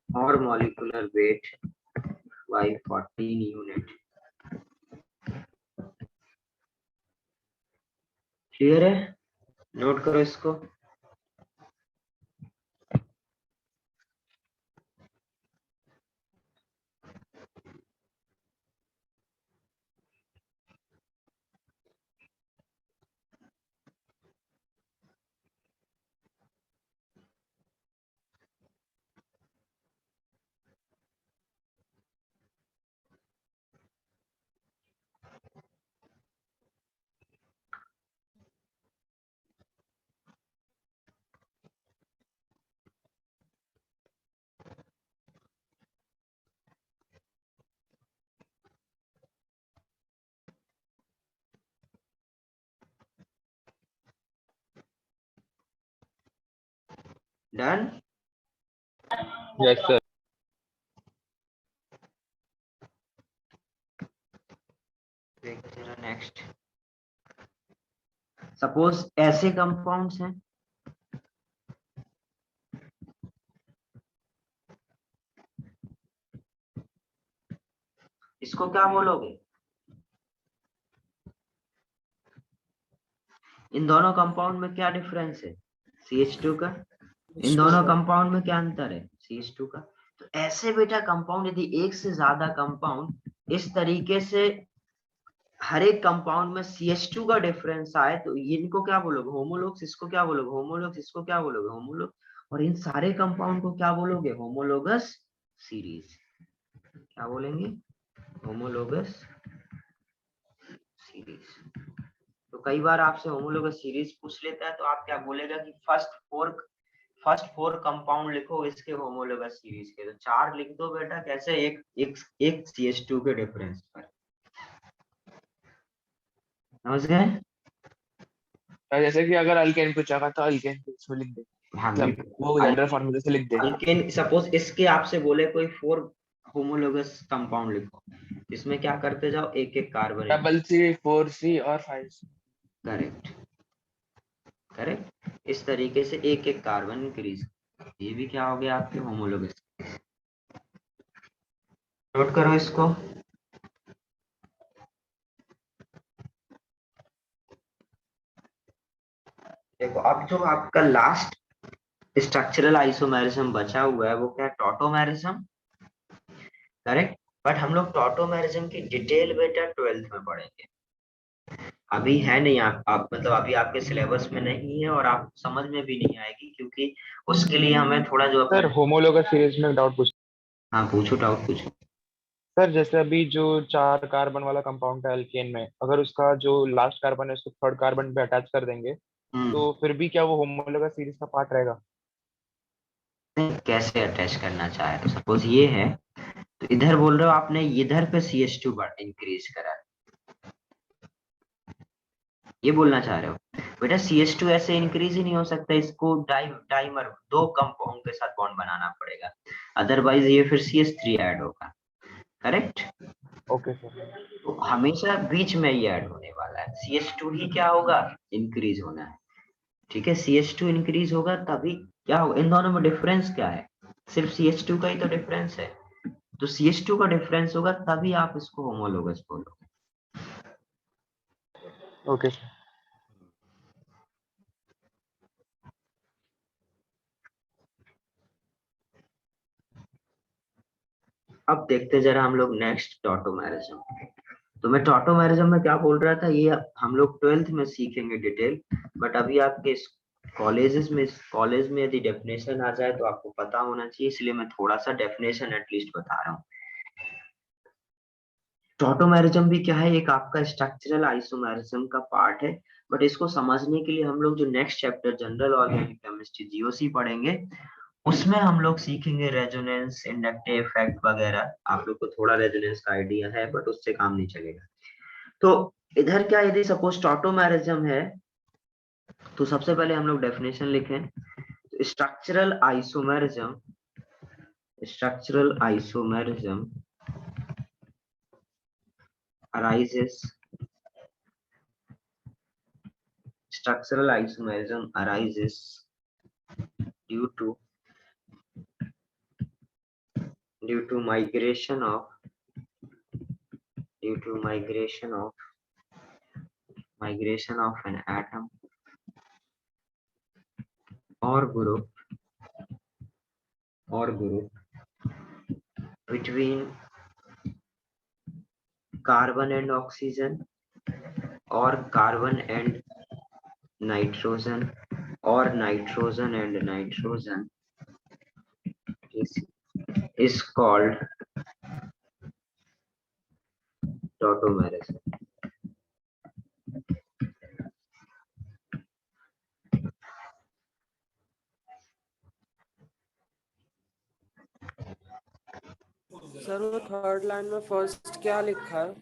or molecular weight by 14 unit. Clear है? नोट करो इसको. डन. Yes, sir. देखते हैं नेक्स्ट. सपोज ऐसे कंपाउंड्स हैं, इसको क्या बोलोगे? इन दोनों कंपाउंड में क्या डिफरेंस है? CH2 का. इन दोनों कंपाउंड में क्या अंतर है? CH2 का. तो ऐसे बेटा कंपाउंड, यदि एक से ज्यादा कंपाउंड इस तरीके से हर एक कंपाउंड में CH2 का डिफरेंस आए तो इनको क्या बोलोगे? होमोलॉग्स. इसको क्या बोलोगे? होमोलॉग्स. इसको क्या बोलोगे? होमोलॉग्स. और इन सारे कंपाउंड को क्या बोलोगे? Homologous series. क्या बोलेंगे? Homologous series. तो कई बार आपसे होमोलॉगस सीरीज पूछ लेता है तो आप क्या बोलेगा कि फर्स्ट फोर कंपाउंड लिखो इसके होमोलॉगस सीरीज के. तो 4 लिख दो बेटा. कैसे? एक CH2 के डिफरेंस पर. समझ गए? जैसे कि अगर अल्केन पूछा था तो अल्केन इसमें लिख दे. हाँ, मतलब वो जनरल फॉर्मूले से लिख दे. अल्केन. सपोज इसके आपसे बोले कोई 4 होमोलॉगस कंपाउंड लिखो, इसमें क्या करते जाओ? एक एक कार्बन. CC 4C और 5C. करेक्ट. इस तरीके से एक एक कार्बन इंक्रीज. ये भी क्या हो गया? आपके होमोलॉगस. नोट करो इसको. देखो अब जो आपका लास्ट स्ट्रक्चरल आइसोमेरिज्म बचा हुआ है वो क्या है? टॉटोमेरिज्म. करेक्ट. बट हम लोग टॉटोमेरिज्म की डिटेल बेटा 12th में पढ़ेंगे. अभी है नहीं. आप मतलब अभी आपके सिलेबस में नहीं है और आप समझ में भी नहीं आएगी, क्योंकि उसके लिए हमें थोड़ा जो सर होमोलॉगस सीरीज में डाउट पूछ. हाँ पूछो. डाउट पूछो. सर जैसे अभी जो 4 कार्बन वाला कंपाउंड है अल्केन में, अगर उसका जो लास्ट कार्बन है उसको थर्ड कार्बन पे अटैच कर देंगे तो फिर भी क्या वो होमोलॉगस सीरीज का पार्ट रहेगा? कैसे अटैच करना चाहे? तो सपोज ये है, तो इधर बोल रहे हो आपने इधर पे CH2 इंक्रीज करा, ये बोलना चाह रहे हो? बेटा CH2 ऐसे इंक्रीज ही नहीं हो सकता. इसको डाइमर 2 कंपाउंड के साथ बॉन्ड बनाना पड़ेगा, अदरवाइज ये फिर CH3 ऐड होगा. करेक्ट. Okay sir. तो हमेशा बीच में ही ऐड होने वाला है. CH2 ही क्या होगा? इंक्रीज होना है. ठीक है. CH2 इंक्रीज होगा तभी क्या होगा? इन दोनों में डिफरेंस क्या है? सिर्फ CH2 का ही तो डिफरेंस है. तो CH2 का डिफरेंस होगा तभी आप इसको होमोलॉगस बोलोगे. Okay sir. अब देखते जरा हम लोग नेक्स्ट टॉटोमेरिज्म. तो मैं टॉटोमेरिज्म में क्या बोल रहा था, ये हम लोग 12th में सीखेंगे डिटेल. बट अभी आपके कॉलेज में यदि डेफिनेशन आ जाए तो आपको पता होना चाहिए, इसलिए मैं थोड़ा सा डेफिनेशन एटलीस्ट बता रहा हूँ. टॉटोमेरिज्म भी क्या है? एक आपका स्ट्रक्चरल आइसोमेरिज्म का पार्ट है. बट इसको समझने के लिए हम लोग जो next chapter general organic chemistry GOC पढ़ेंगे, उसमें हम लोग सीखेंगे रेजोनेंस, इंडक्टिव इफेक्ट वगैरह. आप लोग को थोड़ा रेजोनेंस का आइडिया है बट उससे काम नहीं चलेगा. तो इधर क्या, यदि सपोज टॉटोमेरिज्म है तो सबसे पहले हम लोग डेफिनेशन लिखें. तो structural isomerism arises due to migration of an atom or group between carbon and oxygen or carbon and nitrogen or nitrogen and nitrogen is called tautomerism. Sir वो थर्ड लाइन में फर्स्ट क्या लिखा है?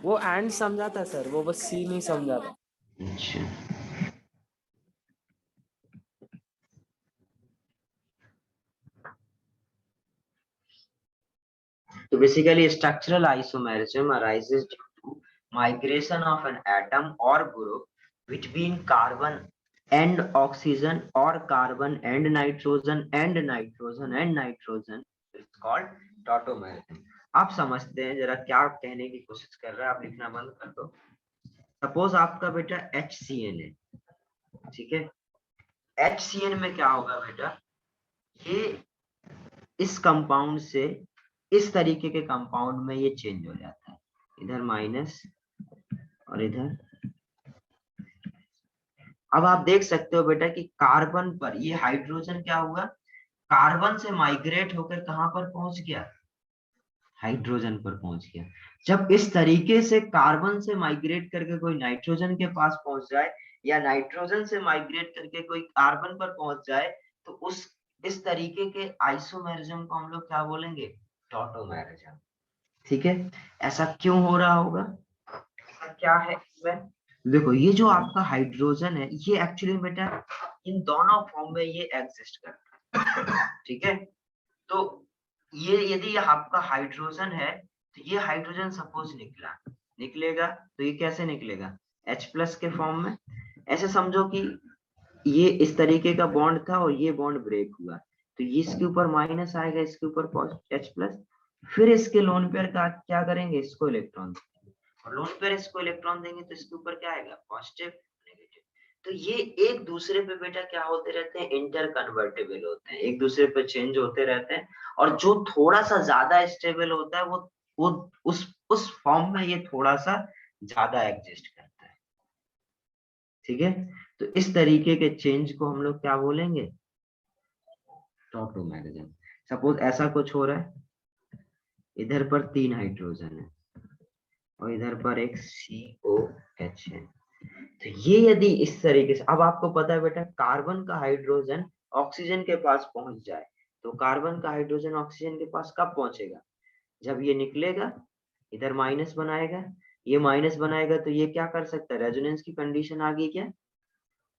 वो and समझा था sir, वो बस सी नहीं समझा था। अच्छा, तो basically structural isomerism arises due to migration of an atom or group between carbon and oxygen or carbon and nitrogen it's called tautomerism. आप समझते हैं जरा क्या कहने की कोशिश कर रहा है? आप लिखना बंद कर दो। सपोज आपका बेटा HCN है, ठीक है। HCN में क्या होगा बेटा, ये इस कंपाउंड से इस तरीके के कंपाउंड में ये चेंज हो जाता है, इधर माइनस और इधर। अब आप देख सकते हो बेटा कि कार्बन पर ये हाइड्रोजन क्या हुआ, कार्बन से माइग्रेट होकर कहां पर पहुंच गया, हाइड्रोजन पर पहुंच गया। जब इस तरीके से कार्बन से माइग्रेट करके कोई नाइट्रोजन के पास पहुंच जाए या नाइट्रोजन से माइग्रेट करके कोई कार्बन पर पहुंच जाए, तो इस तरीके के आइसोमेरिज्म को हम लोग क्या बोलेंगे, टॉटोमेरिज्म। ठीक है, ऐसा क्यों हो रहा होगा, क्या है इसमें? देखो ये जो आपका हाइड्रोजन है, ये एक्चुअली बेटा इन दोनों फॉर्म में ये एग्जिस्ट करता है, ठीक है। तो ये यदि आपका हाइड्रोजन है, तो ये हाइड्रोजन सपोज निकलेगा, तो ये कैसे निकलेगा, H+ के फॉर्म में। ऐसे समझो कि ये इस तरीके का बॉन्ड था और ये बॉन्ड ब्रेक हुआ, तो ये इसके ऊपर माइनस आएगा, इसके ऊपर H+, फिर इसके लोन पेयर का क्या करेंगे, इसको इलेक्ट्रॉन, और लोन पेयर इसको इलेक्ट्रॉन देंगे तो इसके ऊपर क्या आएगा, पॉजिटिव नेगेटिव। तो ये एक दूसरे पे बेटा क्या होते रहते हैं, इंटर कन्वर्टेबल होते हैं, एक दूसरे पे चेंज होते रहते हैं। और जो थोड़ा सा ज्यादा स्टेबल होता है वो उस फॉर्म में ये थोड़ा सा ज्यादा एग्जिस्ट करता है, ठीक है। तो इस तरीके के चेंज को हम लोग क्या बोलेंगे, टॉटोमेरिज्म। सपोज ऐसा कुछ हो रहा है, इधर पर 3 हाइड्रोजन है और इधर पर एक COH है। तो ये यदि इस तरीके से, अब आपको पता है बेटा कार्बन का हाइड्रोजन ऑक्सीजन के पास पहुंच जाए, तो कार्बन का हाइड्रोजन ऑक्सीजन के पास कब पहुंचेगा, जब ये निकलेगा, इधर माइनस बनाएगा, ये माइनस बनाएगा, तो ये क्या कर सकता है, रेजोनेंस की कंडीशन आ गई क्या,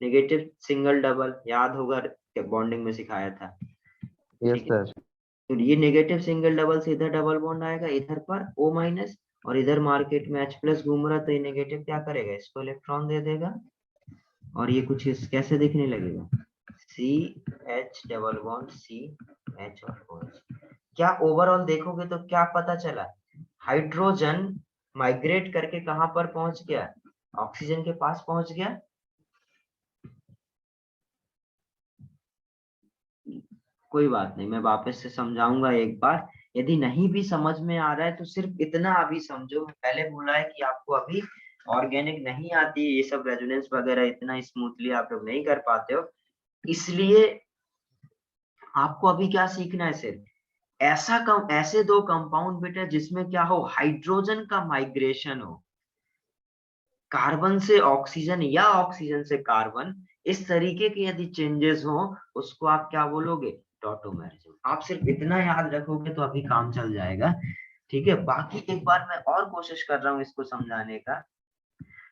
नेगेटिव सिंगल डबल, याद होगा बॉन्डिंग में सिखाया था। Yes sir. तो ये नेगेटिव सिंगल डबल से इधर डबल बॉन्ड आएगा, इधर पर O- और इधर मार्केट में H+ घूम रहा, तो ये नेगेटिव क्या करेगा, इसको इलेक्ट्रॉन दे देगा, और ये कुछ कैसे दिखने लगेगा, CH डबल बॉन्ड CH और OH। क्या ओवरऑल देखोगे तो क्या पता चला, हाइड्रोजन माइग्रेट करके कहां पर पहुंच गया, ऑक्सीजन के पास पहुंच गया। कोई बात नहीं, मैं वापस से समझाऊंगा एक बार, यदि नहीं भी समझ में आ रहा है तो सिर्फ इतना अभी समझो, पहले बोला है कि आपको अभी ऑर्गेनिक नहीं आती है, ये सब रेजोनेंस वगैरह इतना स्मूथली आप लोग नहीं कर पाते हो, इसलिए आपको अभी क्या सीखना है, सिर्फ ऐसे 2 कंपाउंड बेटा जिसमें क्या हो, हाइड्रोजन का माइग्रेशन हो, कार्बन से ऑक्सीजन या ऑक्सीजन से कार्बन, इस तरीके के यदि चेंजेस हो, उसको आप क्या बोलोगे, टॉटोमेरिज्म। आप सिर्फ इतना याद रखोगे तो अभी काम चल जाएगा। ठीक है, बाकी एक बार मैं और कोशिश कर रहा हूँ इसको समझाने का।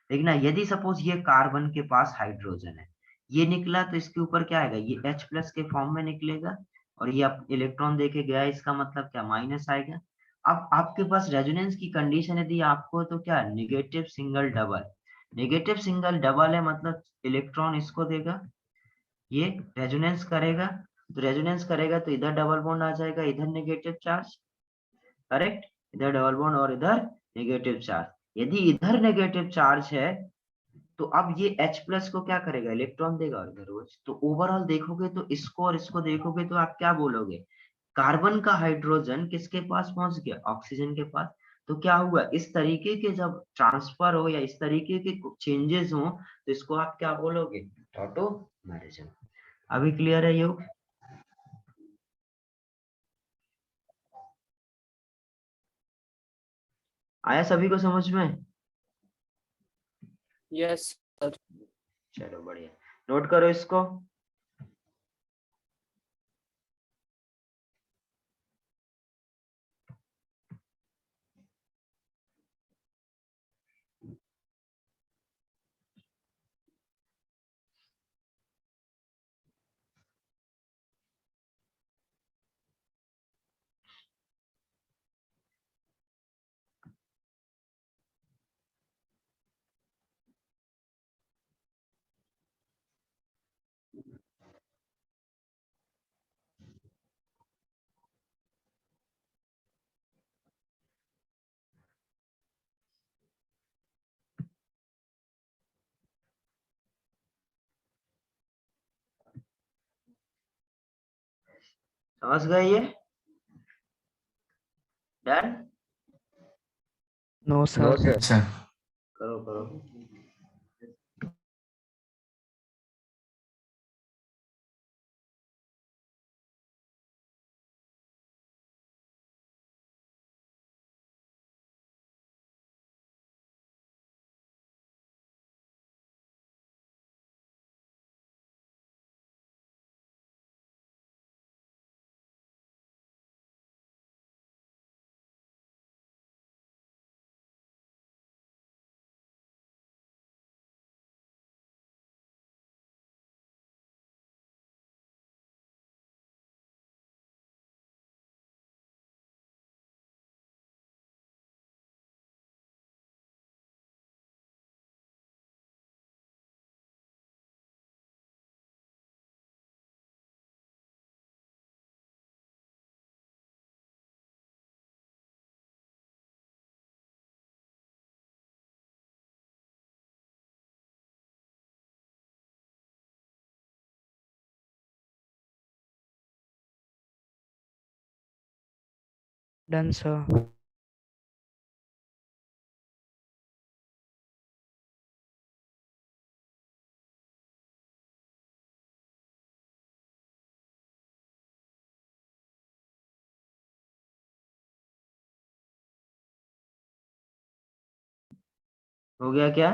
देखना, यदि सपोज ये कार्बन के पास हाइड्रोजन है, ये निकला तो इसके ऊपर क्या आएगा, ये H+ के फॉर्म में निकलेगा, और ये आप इलेक्ट्रॉन देके गया, इसका मतलब क्या, माइनस आएगा। अब आपके पास रेजोनेंस की कंडीशन यदि आपको, तो क्या, negative single double. Negative single double है मतलब इलेक्ट्रॉन इसको देगा, ये रेजोनेंस करेगा, तो रेजोनेंस करेगा तो इधर डबल बॉन्ड आ जाएगा, इधर नेगेटिव चार्ज, करेक्ट, इधर डबल बॉन्ड और इधर नेगेटिव चार्ज। यदि इधर नेगेटिव चार्ज है तो अब ये H+ को क्या करेगा, इलेक्ट्रॉन देगा, और इधर रोज। तो ओवरऑल देखोगे तो इसको और इसको देखोगे तो आप क्या बोलोगे, कार्बन का हाइड्रोजन किसके पास पहुंच गया, ऑक्सीजन के पास। तो क्या हुआ, इस तरीके के जब ट्रांसफर हो या इस तरीके के चेंजेस हो तो इसको आप क्या बोलोगे, टॉटोमेरिज्म। अभी क्लियर है योग? आया सभी को समझ में? Yes sir. चलो बढ़िया, नोट करो इसको। समझ गए ये? Done? No sir. Yes, sir. करो करो। Done sir. हो गया क्या?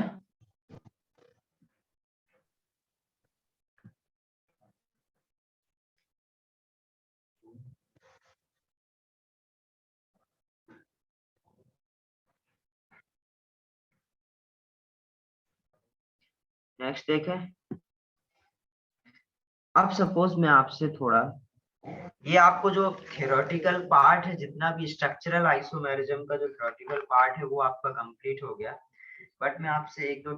नेक्स्ट देखें। अब सपोज मैं आपसे थोड़ा, ये आपको जो थ्योरेटिकल पार्ट है, जितना भी स्ट्रक्चरल आइसोमेरिज्म का जो थ्योरेटिकल पार्ट है वो आपका कंप्लीट हो गया। बट मैं आपसे एक दो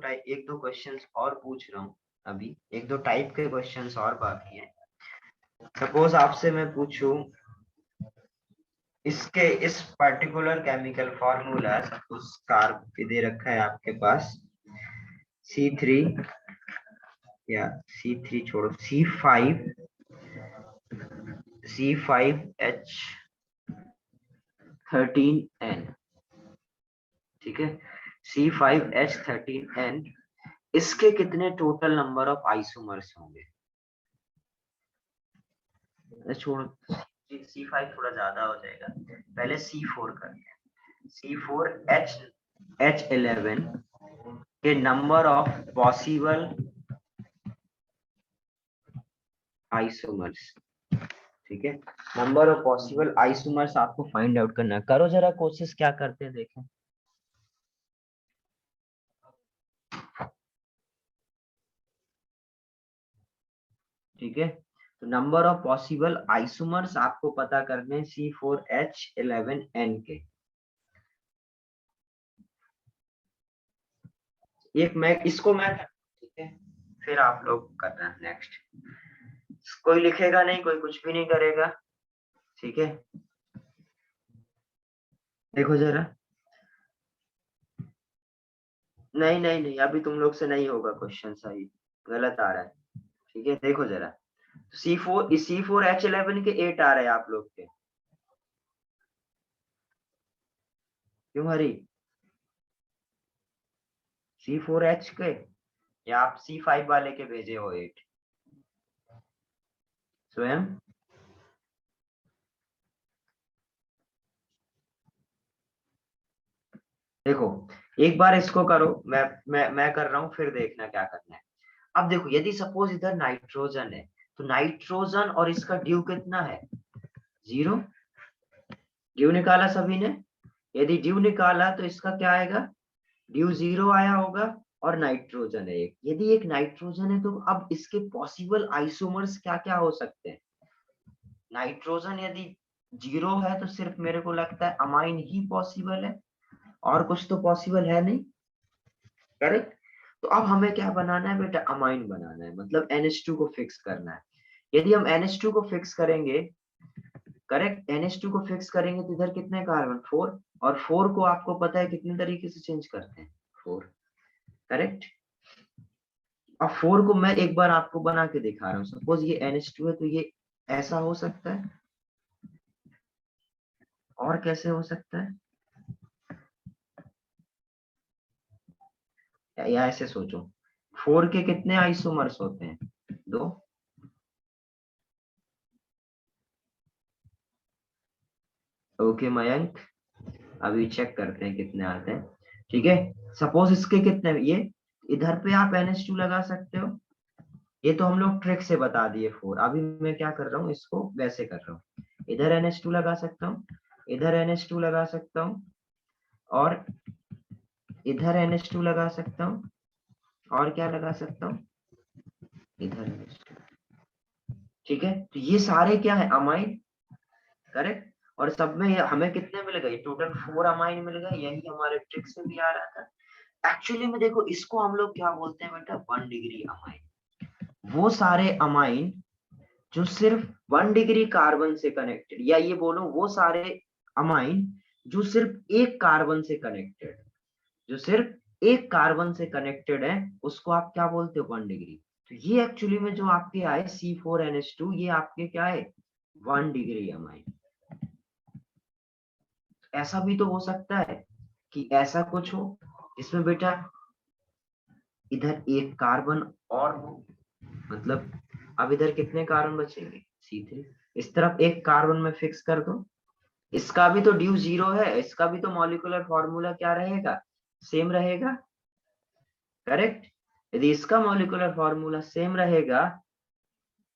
क्वेश्चंस और पूछ रहा हूँ। अभी एक दो टाइप के क्वेश्चंस और बाकी हैं। सपोज आपसे मैं पूछूं, इसके इस particular chemical formula, suppose carb दे रखा है आपके पास C3, या C3 छोड़ो, C5H13N, ठीक है, C5H13N, इसके कितने टोटल नंबर ऑफ आइसोमर्स होंगे? छोड़, C5 थोड़ा ज्यादा हो जाएगा, पहले C4 करते हैं। C4H11 के नंबर ऑफ पॉसिबल आइसोमर्स, ठीक है, नंबर ऑफ पॉसिबल आइसोमर्स आपको फाइंड आउट करना है। करो जरा कोशिश, क्या करते हैं देखें। ठीक है, तो नंबर ऑफ पॉसिबल आइसोमर्स आपको पता करने C4H11N के। इसको मैं, ठीक है, फिर आप लोग करना नेक्स्ट। कोई लिखेगा नहीं, कोई कुछ भी नहीं करेगा, ठीक है। देखो जरा, नहीं नहीं नहीं, अभी तुम लोग से नहीं होगा क्वेश्चन, सही गलत आ रहा है। ठीक है, देखो जरा, C4H11 के 8 आ रहे हैं आप लोग के, क्यों हरी? C4H के, या आप C5 वाले के भेजे हो 8 स्वयं? देखो एक बार इसको करो, मैं कर रहा हूं, फिर देखना क्या करना है। अब देखो, यदि सपोज इधर नाइट्रोजन है, तो नाइट्रोजन और इसका ड्यू कितना है? 0। ड्यू निकाला सभी ने? यदि ड्यू निकाला तो इसका क्या आएगा? ड्यू 0 आया होगा, और नाइट्रोजन है एक। यदि एक नाइट्रोजन है, तो अब इसके पॉसिबल आइसोमर्स क्या क्या हो सकते हैं? नाइट्रोजन यदि 0 है, तो सिर्फ मेरे को लगता है अमाइन ही पॉसिबल है, और कुछ तो पॉसिबल है नहीं, करेक्ट। तो अब हमें क्या बनाना है बेटा? अमाइन बनाना है, मतलब NH2 को फिक्स करना है। यदि हम NH2 को फिक्स करेंगे, करेक्ट, NH2 को फिक्स करेंगे तो इधर कितने कार्बन? 4, और 4 को आपको पता है कितने तरीके से चेंज करते हैं? 4, करेक्ट। अब 4 को मैं एक बार आपको बना के दिखा रहा हूँ। सपोज ये NH2 है, तो ये ऐसा हो सकता है, और कैसे हो सकता है, या ऐसे सोचो, 4 के कितने आइसोमर्स होते हैं? 2। ओके मयंक, अभी चेक करते हैं कितने आते हैं। ठीक है, सपोज इसके कितने, ये इधर पे आप NH2 लगा सकते हो, ये तो हम लोग ट्रिक से बता दिए 4। अभी मैं क्या कर रहा हूँ, इसको वैसे कर रहा हूँ, इधर NH2 लगा सकता हूँ, इधर NH2 लगा सकता हूँ, और इधर NH2 लगा सकता हूँ, और क्या लगा सकता हूँ, इधर NH2। ठीक है, तो ये सारे क्या है? Amine, correct. और सब में हमें कितने मिल गए? टोटल 4 अमाइन मिल गए, यही हमारे ट्रिक से भी आ रहा था। एक्चुअली में देखो, इसको हम लोग क्या बोलते हैं बेटा? 1 डिग्री अमाइन। वो सारे अमाइन जो सिर्फ 1 डिग्री कार्बन से कनेक्टेड, या ये बोलो वो सारे अमाइन जो सिर्फ एक कार्बन से कनेक्टेड, जो सिर्फ एक कार्बन से कनेक्टेड है, उसको आप क्या बोलते हो? 1 डिग्री। तो ये एक्चुअली में जो आपके आए C4NH2, ये आपके क्या है? 1 डिग्री अमाइन। ऐसा भी तो हो सकता है कि ऐसा कुछ हो इसमें बेटा इधर एक कार्बन और हो, मतलब अब इधर कितने कार्बन बचेंगे? C3। इस तरफ एक कार्बन में फिक्स कर दो, इसका भी तो ड्यू 0 है, इसका भी तो मॉलिक्यूलर फॉर्मूला क्या रहेगा? सेम रहेगा, करेक्ट। यदि इसका मॉलिक्यूलर फॉर्मूला सेम रहेगा,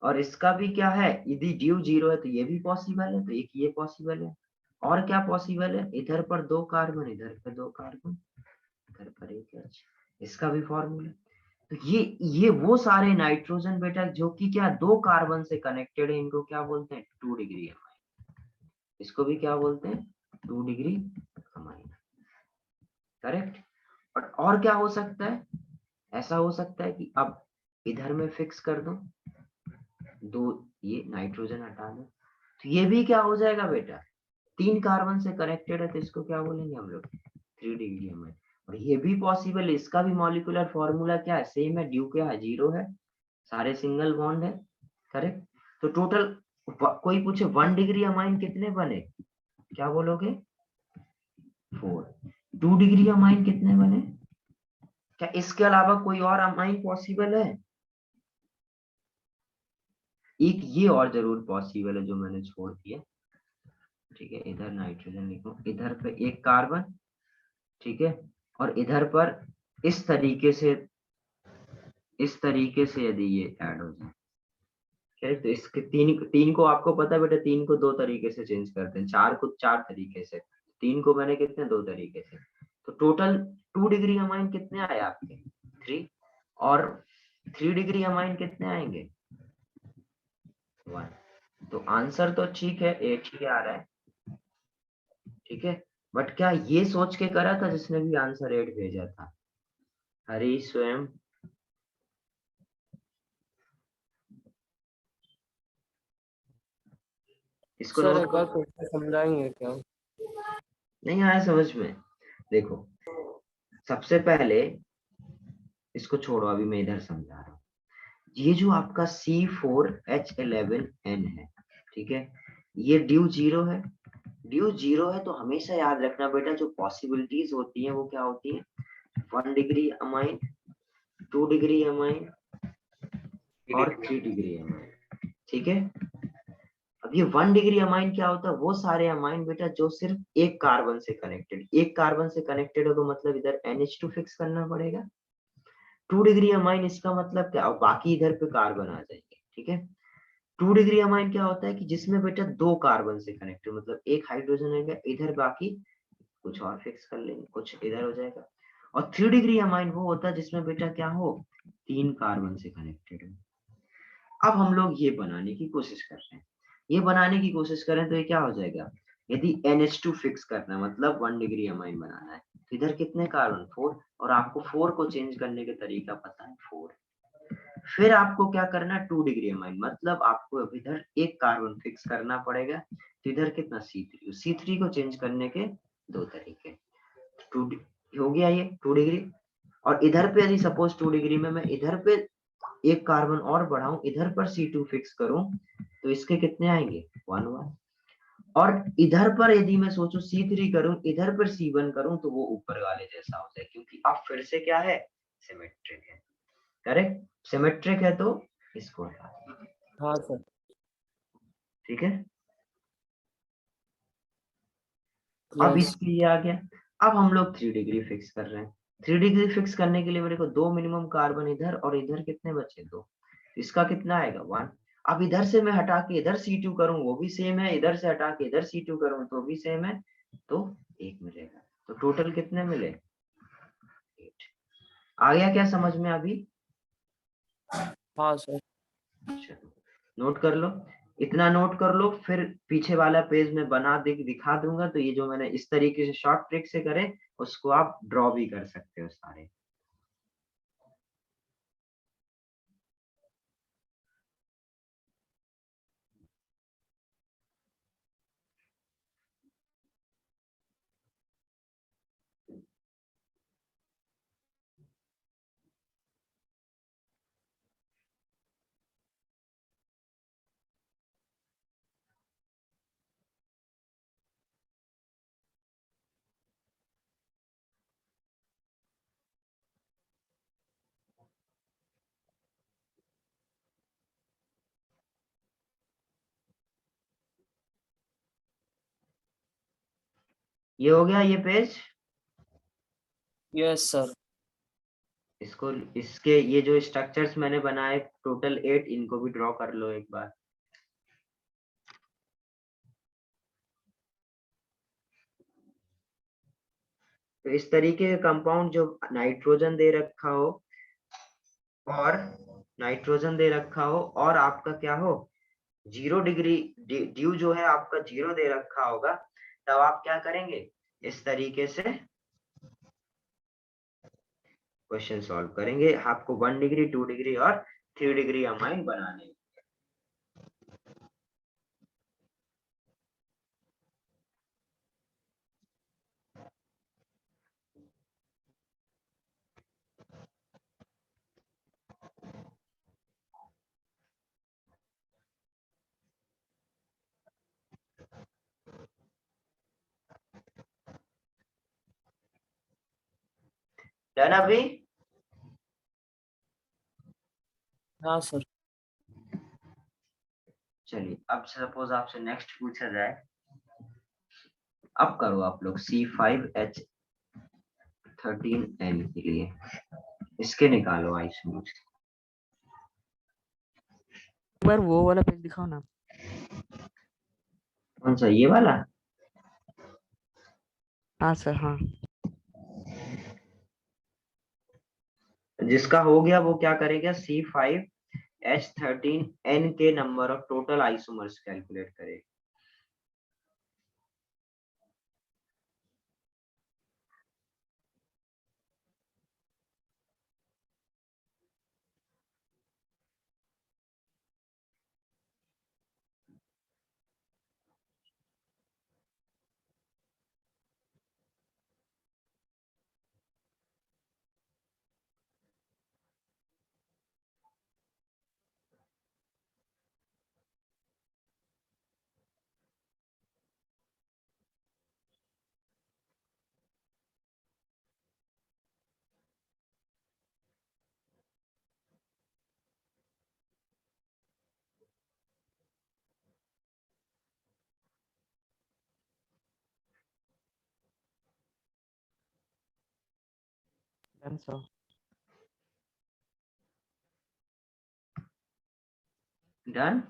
और इसका भी क्या है, यदि ड्यू 0 है, तो ये भी पॉसिबल है, तो एक ये पॉसिबल है। और क्या पॉसिबल है? इधर पर 2 कार्बन, इधर पर 2 कार्बन, इधर पर एक H, इसका भी फॉर्मूला। तो ये वो सारे नाइट्रोजन बेटा जो कि क्या 2 कार्बन से कनेक्टेड है, इनको क्या बोलते हैं? 2 डिग्री अमाइन। इसको भी क्या बोलते हैं? 2 डिग्री अमाइन, करेक्ट। और क्या हो सकता है? ऐसा हो सकता है कि अब इधर में फिक्स कर दो, 2 ये नाइट्रोजन हटा दो, तो ये भी क्या हो जाएगा बेटा? 3 कार्बन से कनेक्टेड है, तो इसको क्या बोलेंगे हम लोग? 3 डिग्री अमाइन। और ये भी पॉसिबल है, इसका भी मॉलिक्यूलर फॉर्मूला क्या है? सेम है, ड्यू क्या है? 0 है, सारे सिंगल बॉन्ड है, करेक्ट। तो टोटल कोई पूछे 1 डिग्री अमाइन कितने बने, क्या बोलोगे? 4। 2 डिग्री अमाइन कितने बने? क्या इसके अलावा कोई और अमाइन पॉसिबल है? एक ये और जरूर पॉसिबल है जो मैंने छोड़ दिया, ठीक है। इधर नाइट्रोजन लिखो, इधर पे एक कार्बन, ठीक है, और इधर पर इस तरीके से यदि ये ऐड हो जाए, करेक्ट। तो इसके तीन तीन को आपको पता है बेटा, तीन को दो तरीके से चेंज करते हैं, चार को चार तरीके से, तीन को मैंने कितने दो तरीके से। तो टोटल 2 डिग्री अमाइन कितने आए आपके 3, और 3 डिग्री अमाइन कितने आएंगे 1। तो आंसर तो ठीक है 8 ही आ रहा है, ठीक है। बट क्या ये सोच के करा था जिसने भी आंसर 8 भेजा था? हरी स्वयं इसको सर नोट एक बार फिर से समझाएंगे क्या? नहीं आया समझ में? देखो सबसे पहले इसको छोड़ो, अभी मैं इधर समझा रहा हूँ। ये जो आपका C4H11N है, ठीक है, ये ड्यू 0 है। ड्यू 0 है तो हमेशा याद रखना बेटा, जो पॉसिबिलिटीज होती हैं वो क्या होती है, 1 डिग्री अमाइन, 2 डिग्री अमाइन और 3 डिग्री अमाइन, ठीक है। अब ये 1 डिग्री अमाइन क्या होता है, वो सारे अमाइन बेटा जो सिर्फ एक कार्बन से कनेक्टेड, एक कार्बन से कनेक्टेड हो, तो मतलब इधर NH2 फिक्स करना पड़ेगा। 2 डिग्री अमाइन इसका मतलब क्या, बाकी इधर पे कार्बन आ जाएंगे, ठीक है। 2 डिग्री अमाइन क्या होता है कि जिसमें बेटा दो कार्बन से कनेक्टेड, मतलब एक हाइड्रोजन है इधर, बाकी कुछ और फिक्स कर लेंगे, कुछ इधर हो जाएगा। और 3 डिग्री अमाइन वो होता है जिसमें बेटा क्या हो, 3 कार्बन से कनेक्टेड हो। अब हम लोग ये बनाने की कोशिश कर रहे हैं, ये बनाने की कोशिश करें तो ये क्या हो जाएगा, यदि NH2 फिक्स करना है मतलब 1 डिग्री अमाइन बनाना है, तो इधर कितने कार्बन 4, और आपको 4 को चेंज करने का तरीका पता है 4। फिर आपको क्या करना है 2 डिग्री अमाइन, मतलब आपको अब इधर एक कार्बन फिक्स करना पड़ेगा, तो इधर कितना C3 को चेंज करने के दो तरीके। 2 हो गया ये 2 डिग्री। और इधर पे यदि सपोज 2 डिग्री में मैं इधर पे एक कार्बन और बढ़ाऊं, इधर पर C2 फिक्स करूं, तो इसके कितने आएंगे 1 1। और इधर पर यदि मैं सोचूं C3 करूं, इधर पर C1 करूं, तो वो ऊपर वाले जैसा हो जाए, क्योंकि अब फिर से क्या है, सिमेट्रिक है। करेक्ट, सिमेट्रिक है तो इसको हटा, हाँ सर। ठीक है। अब यस। इसके लिए आ गया। अब हम लोग 3 डिग्री फिक्स कर रहे हैं। 3 डिग्री फिक्स करने के लिए मेरे को दो मिनिमम कार्बन इधर, और इधर कितने बचे दो, इसका कितना आएगा 1। अब इधर से मैं हटा के इधर C2 करूं, वो भी सेम है, इधर से हटा के इधर C2 करूं तो भी सेम है, तो 1 मिलेगा। तो टोटल कितने मिले 8। आ गया क्या समझ में अभी? हाँ सर। चलो नोट कर लो, इतना नोट कर लो, फिर पीछे वाला पेज में बना दिखा दूंगा, तो ये जो मैंने इस तरीके से शॉर्ट ट्रिक से करे, उसको आप ड्रॉ भी कर सकते हो सारे। ये हो गया ये पेज। Yes sir. इसको इसके ये जो स्ट्रक्चर्स मैंने बनाए टोटल 8, इनको भी ड्रॉ कर लो एक बार। तो इस तरीके का कंपाउंड जो नाइट्रोजन दे रखा हो, और नाइट्रोजन दे रखा हो, और आपका क्या हो 0 डिग्री ड्यू जो है आपका 0 दे रखा होगा, तब आप क्या करेंगे, इस तरीके से क्वेश्चन सॉल्व करेंगे। आपको 1 डिग्री 2 डिग्री और 3 डिग्री अमाइन बनाने हैं। डन अभी? हाँ सर। चलिए अब सपोज आपसे नेक्स्ट पूछा जाए, अब करो आप लोग C5H13N के लिए, इसके निकालो आइसोमर्स। बार वो वाला पेज दिखाओ ना। कौन सा, ये वाला? हाँ सर, हाँ। जिसका हो गया वो क्या करेगा, C5H13N के number of total isomers calculate करेगा। Done sir. Done.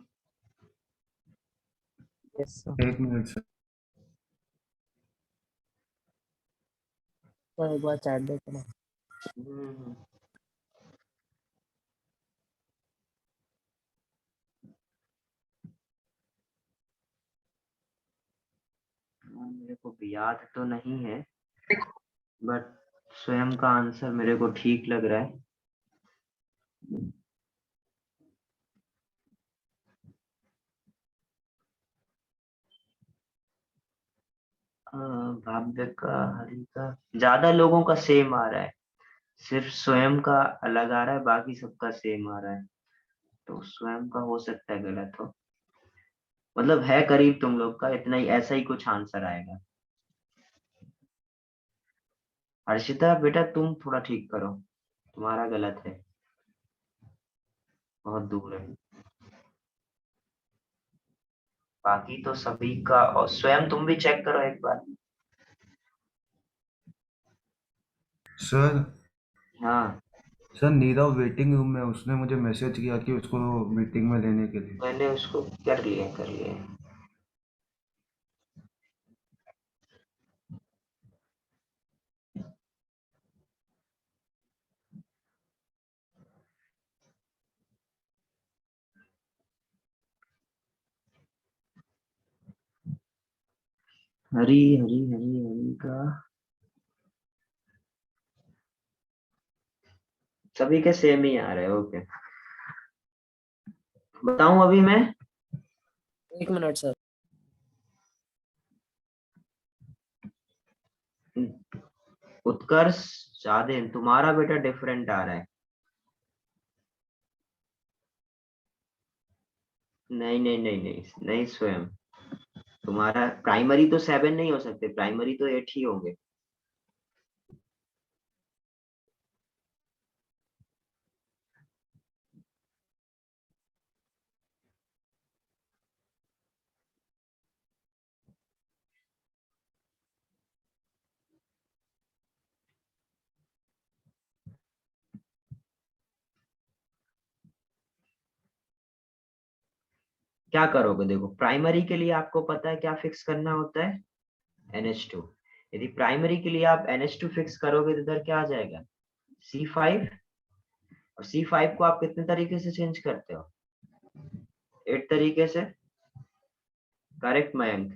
Yes sir. 1 minute sir. तो एक बार चैट देखो ना। हम्म, मेरे को भी याद तो नहीं है, बट स्वयं का आंसर मेरे को ठीक लग रहा है। भाव्य का, हरि का ज्यादा लोगों का सेम आ रहा है, सिर्फ स्वयं का अलग आ रहा है, बाकी सबका सेम आ रहा है। तो स्वयं का हो सकता है गलत हो, मतलब है करीब तुम लोग का, इतना ही, ऐसा ही कुछ आंसर आएगा। हर्षिता बेटा तुम थोड़ा ठीक करो, तुम्हारा गलत है, बहुत दूर है। बाकी तो सभी का, और स्वयं तुम भी चेक करो एक बार। सर हाँ, सर नीरव वेटिंग रूम में, उसने मुझे मैसेज किया कि उसको मीटिंग में लेने के लिए। मैंने उसको कर लिया, कर लिया। हरी हरी हरी हरी का सभी के सेम ही आ रहे हैं, ओके। बताऊं अभी मैं? 1 मिनट सर। उत्कर्ष, ज्यादा तुम्हारा बेटा डिफरेंट आ रहा है। नहीं नहीं नहीं नहीं नहीं, स्वयं तुम्हारा प्राइमरी तो 7 नहीं हो सकते, प्राइमरी तो 8 ही होंगे। क्या करोगे, देखो प्राइमरी के लिए आपको पता है क्या फिक्स करना होता है, NH2। यदि प्राइमरी के लिए आप NH2 फिक्स करोगे तो इधर क्या आ जाएगा, C5। और C5 को आप कितने तरीके से चेंज करते हो, 8 तरीके से, करेक्ट मयंक?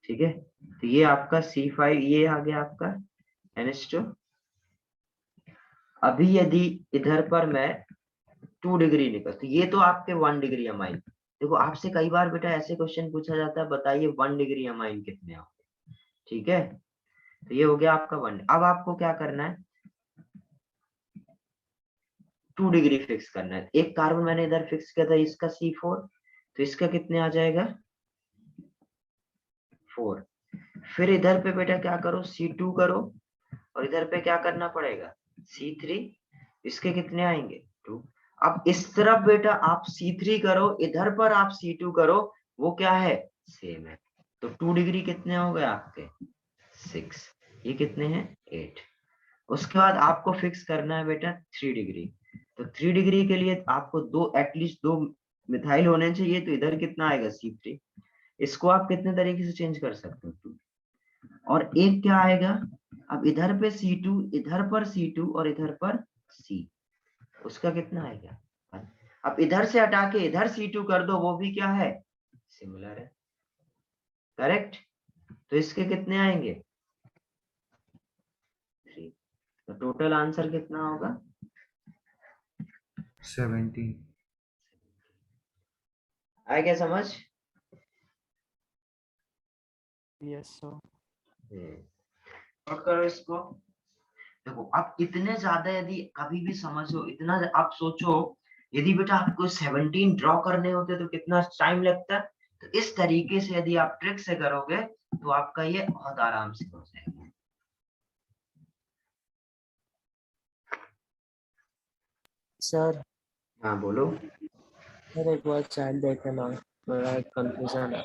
ठीक है, तो ये आपका C5, ये आ गया आपका NH2। अभी यदि इधर पर मैं 2 डिग्री निकल, तो ये तो आपके 1 डिग्री अमाइन। देखो आपसे कई बार बेटा ऐसे क्वेश्चन पूछा जाता है, बताइए 1 डिग्री अमाइन कितने होंगे, ठीक है? तो ये हो गया आपका 1। अब आपको क्या करना है, 2 डिग्री फिक्स करना है। एक कार्बन मैंने इधर फिक्स किया था, इसका C4, तो इसका कितने आ जाएगा, 4। फिर इधर पे बेटा क्या करो, C2 करो, और इधर पे क्या करना पड़ेगा, C3, इसके कितने आएंगे, 2। अब इस तरफ बेटा आप C3 करो, इधर पर आप C2 करो, वो क्या है, सेम है। तो 2 डिग्री कितने हो गए आपके, 6। ये कितने हैं, 8। उसके बाद आपको फिक्स करना है बेटा 3 डिग्री। तो 3 डिग्री के लिए आपको दो एटलीस्ट दो मिथाइल होने चाहिए, तो इधर कितना आएगा C3। इसको आप कितने तरीके से चेंज कर सकते हो, और एक क्या आएगा, अब इधर पे C2, इधर पर C2 और इधर पर C, उसका कितना आएगा। अब इधर से हटा के इधर C2 कर दो, वो भी क्या है, सिमिलर है, करेक्ट। तो इसके कितने आएंगे 3। तो टोटल आंसर कितना होगा 17। आया क्या समझ। Yes sir. नोट करो इसको। देखो आप इतने ज्यादा यदि कभी भी समझो, इतना आप सोचो, यदि बेटा आपको 17 ड्रॉ करने होते तो कितना टाइम लगता। तो इस तरीके से यदि आप ट्रिक से करोगे तो आपका ये बहुत आराम से हो जाएगा। सर हाँ बोलो। सर एक बार चैट देखे ना, थोड़ा कंफ्यूजन है।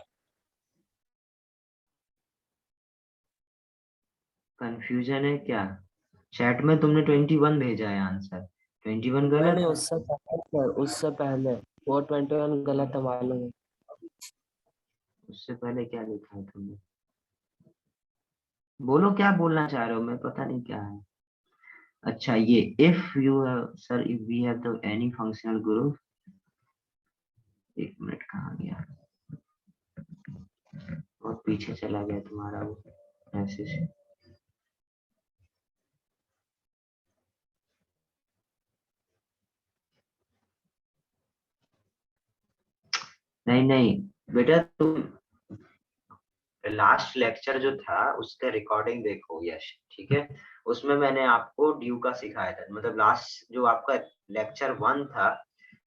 कंफ्यूजन है क्या, चैट में तुमने 21 भेजा है आंसर, 21 नहीं गलत नहीं, है। उससे पहले सर, उससे पहले वो 21 गलत है मालूम है। उससे पहले क्या लिखा है तुमने, बोलो क्या बोलना चाह रहे हो, मैं पता नहीं क्या है। अच्छा ये if you sir if we have the any functional group, एक मिनट कहाँ गया, और पीछे चला गया तुम्हारा वो मैसेज। नहीं नहीं बेटा, तुम लास्ट लेक्चर जो था उसका रिकॉर्डिंग देखो यश, ठीक है। उसमें मैंने आपको ड्यू का सिखाया था, मतलब लास्ट जो आपका लेक्चर 1 था,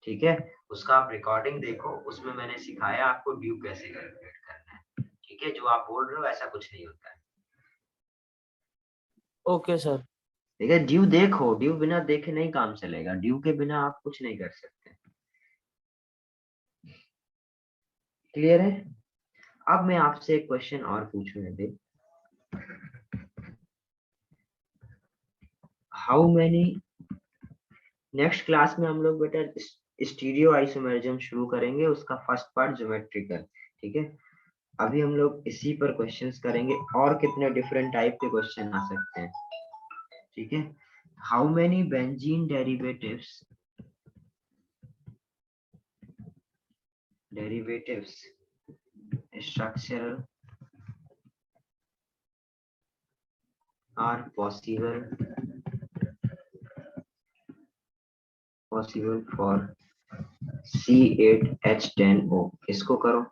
ठीक है, उसका आप रिकॉर्डिंग देखो, उसमें मैंने सिखाया आपको ड्यू कैसे कैलकुलेट करना है, ठीक है। जो आप बोल रहे हो ऐसा कुछ नहीं होता है, ओके सर। ठीक है। ड्यू देखो, ड्यू बिना देखे नहीं काम चलेगा, ड्यू के बिना आप कुछ नहीं कर सकते, क्लियर है। अब मैं आपसे एक क्वेश्चन और पूछूं यदि, हाउ मैनी, नेक्स्ट क्लास में हम लोग बेटा स्टीरियो आइसोमेरिज्म शुरू करेंगे, उसका फर्स्ट पार्ट ज्योमेट्रिकल, ठीक है। अभी हम लोग इसी पर क्वेश्चंस करेंगे, और कितने डिफरेंट टाइप के क्वेश्चन आ सकते हैं, ठीक है। How many benzene derivatives structural are possible for C8H10O, इसको करो।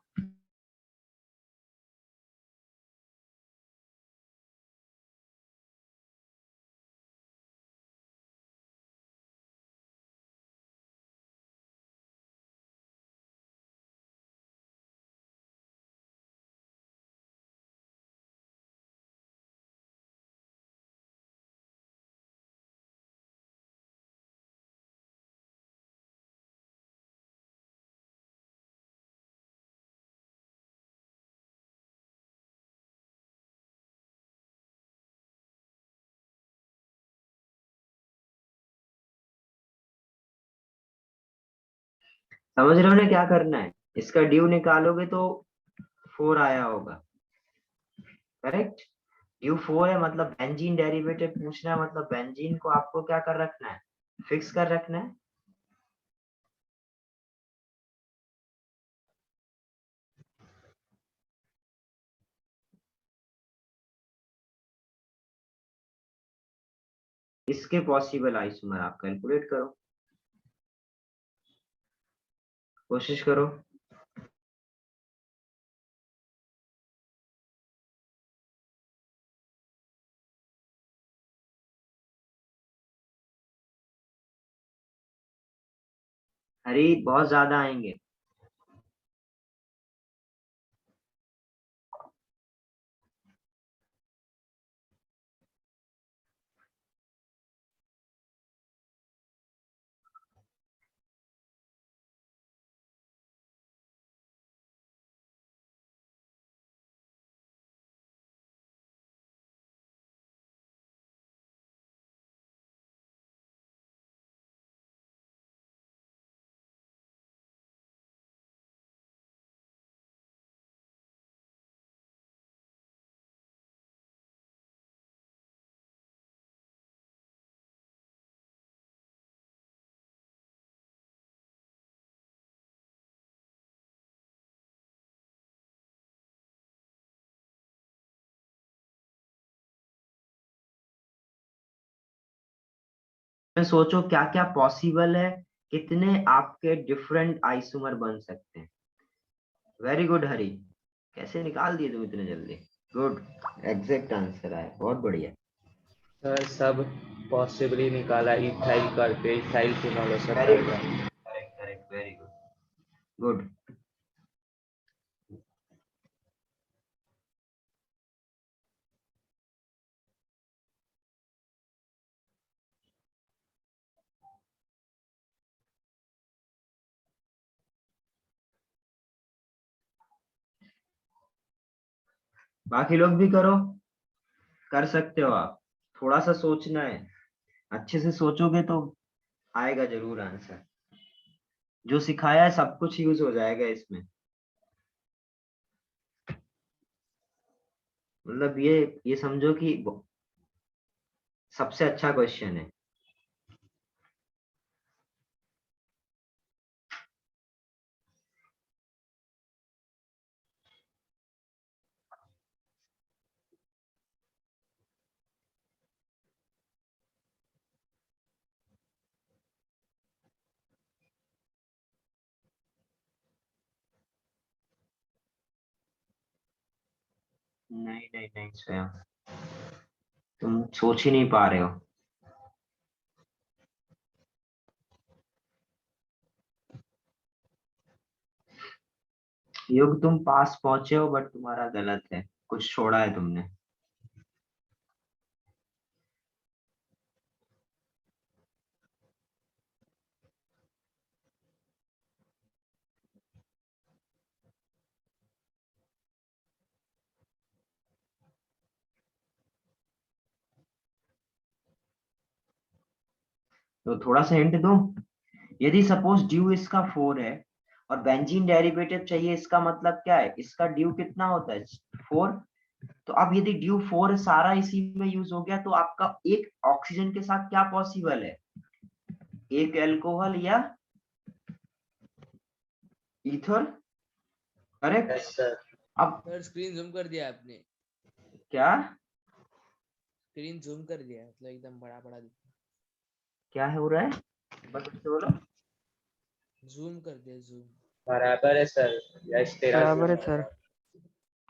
समझ रहे हो ना क्या करना है, इसका ड्यू निकालोगे तो 4 आया होगा, करेक्ट। ड्यू 4 है, मतलब बेंजीन डेरिवेटिव पूछना है, मतलब बेंजीन को आपको क्या कर रखना है, फिक्स कर रखना है। इसके पॉसिबल आइसोमर आप कैलकुलेट करो, कोशिश करो। अरे बहुत ज्यादा आएंगे। में सोचो क्या क्या पॉसिबल है, कितने आपके डिफरेंट आइसोमर बन सकते हैं। वेरी गुड हरी, कैसे निकाल दिए तुम इतने जल्दी। गुड, एग्जैक्ट आंसर आया, बहुत बढ़िया। सर सब पॉसिबली निकाला, इथाइल करके, इथाइल फिनॉल सब वेरी कर गुड, रहा है। Correct correct, very good good. बाकी लोग भी करो, कर सकते हो आप। थोड़ा सा सोचना है, अच्छे से सोचोगे तो आएगा जरूर आंसर। जो सिखाया है सब कुछ यूज हो जाएगा इसमें। मतलब ये समझो कि सबसे अच्छा क्वेश्चन है। नहीं नहीं नहीं स्वयं, तुम सोच ही नहीं पा रहे हो। युग तुम पास पहुंचे हो बट तुम्हारा गलत है, कुछ छोड़ा है तुमने। तो थोड़ा सा हिंट दूं, यदि सपोज ड्यू इसका 4 है और बेंजीन डेरिवेटिव चाहिए, इसका मतलब क्या है, इसका ड्यू कितना होता है 4। तो अब यदि ड्यू 4 सारा इसी में यूज हो गया तो आपका एक ऑक्सीजन के साथ क्या पॉसिबल है, एक अल्कोहल या ईथर, करेक्ट। Yes sir. अब सर स्क्रीन जूम कर दिया आपने, क्या स्क्रीन जूम कर दिया मतलब एकदम बड़ा बड़ा क्या है हो रहा है, बस फिर से बोलो। जूम कर दिया, जूम। बराबर है सर, यश तेरा बराबर है zoom सर।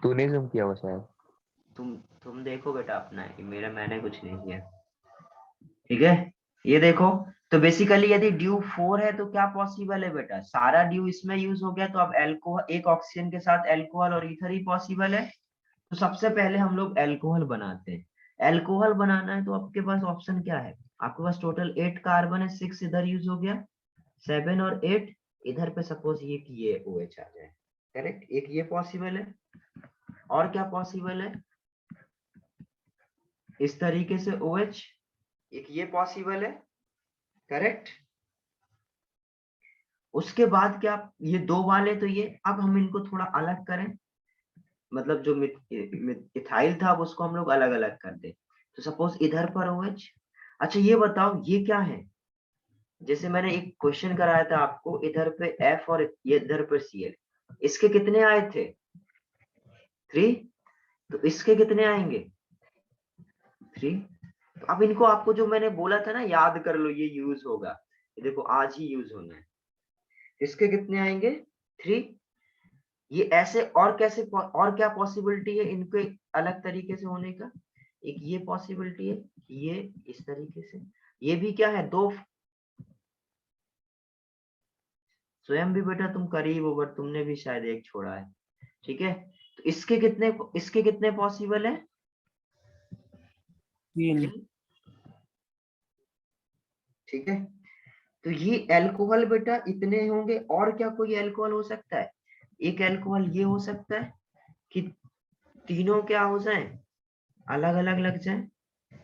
तूने जूम किया हुआ शायद। तुम देखो बेटा अपना है, मेरा मैंने कुछ नहीं किया, ठीक है। ये देखो, तो बेसिकली यदि ड्यू 4 है तो क्या पॉसिबल है बेटा, सारा ड्यू इसमें यूज हो गया तो अब एल्कोहल, एक ऑक्सीजन के साथ एल्कोहल और ईथर ही पॉसिबल है। तो सबसे पहले हम लोग एल्कोहल बनाते हैं। एल्कोहल बनाना है तो आपके पास ऑप्शन क्या है, आपके पास टोटल 8 कार्बन है, 6 इधर यूज हो गया, 7 और 8 इधर पे, सपोज ये कि ये OH आ जाए, करेक्ट। एक ये पॉसिबल है, और क्या पॉसिबल है, इस तरीके से OH, एक ये पॉसिबल है, करेक्ट। उसके बाद क्या, ये दो वाले तो ये, अब हम इनको थोड़ा अलग करें, मतलब जो इथाइल था अब उसको हम लोग अलग अलग कर दे। तो सपोज इधर पर OH। अच्छा ये बताओ ये क्या है, जैसे मैंने एक क्वेश्चन कराया था आपको, इधर पे F और ये इधर पे Cl, इसके कितने आए थे 3, तो इसके कितने आएंगे 3। तो अब इनको आपको जो मैंने बोला था ना, याद कर लो, ये यूज होगा, ये देखो आज ही यूज होना है। इसके कितने आएंगे 3। ये ऐसे और कैसे, और क्या पॉसिबिलिटी है इनके अलग तरीके से होने का, एक ये पॉसिबिलिटी है, ये इस तरीके से, ये भी क्या है दो। स्वयं भी बेटा तुम करीब हो बट तुमने भी शायद एक छोड़ा है, ठीक है। तो इसके कितने पॉसिबल है 3। 3, ठीक है। तो ये अल्कोहल बेटा इतने होंगे, और क्या कोई अल्कोहल हो सकता है, एक अल्कोहल ये हो सकता है कि तीनों क्या हो जाए, अलग अलग लग जाए।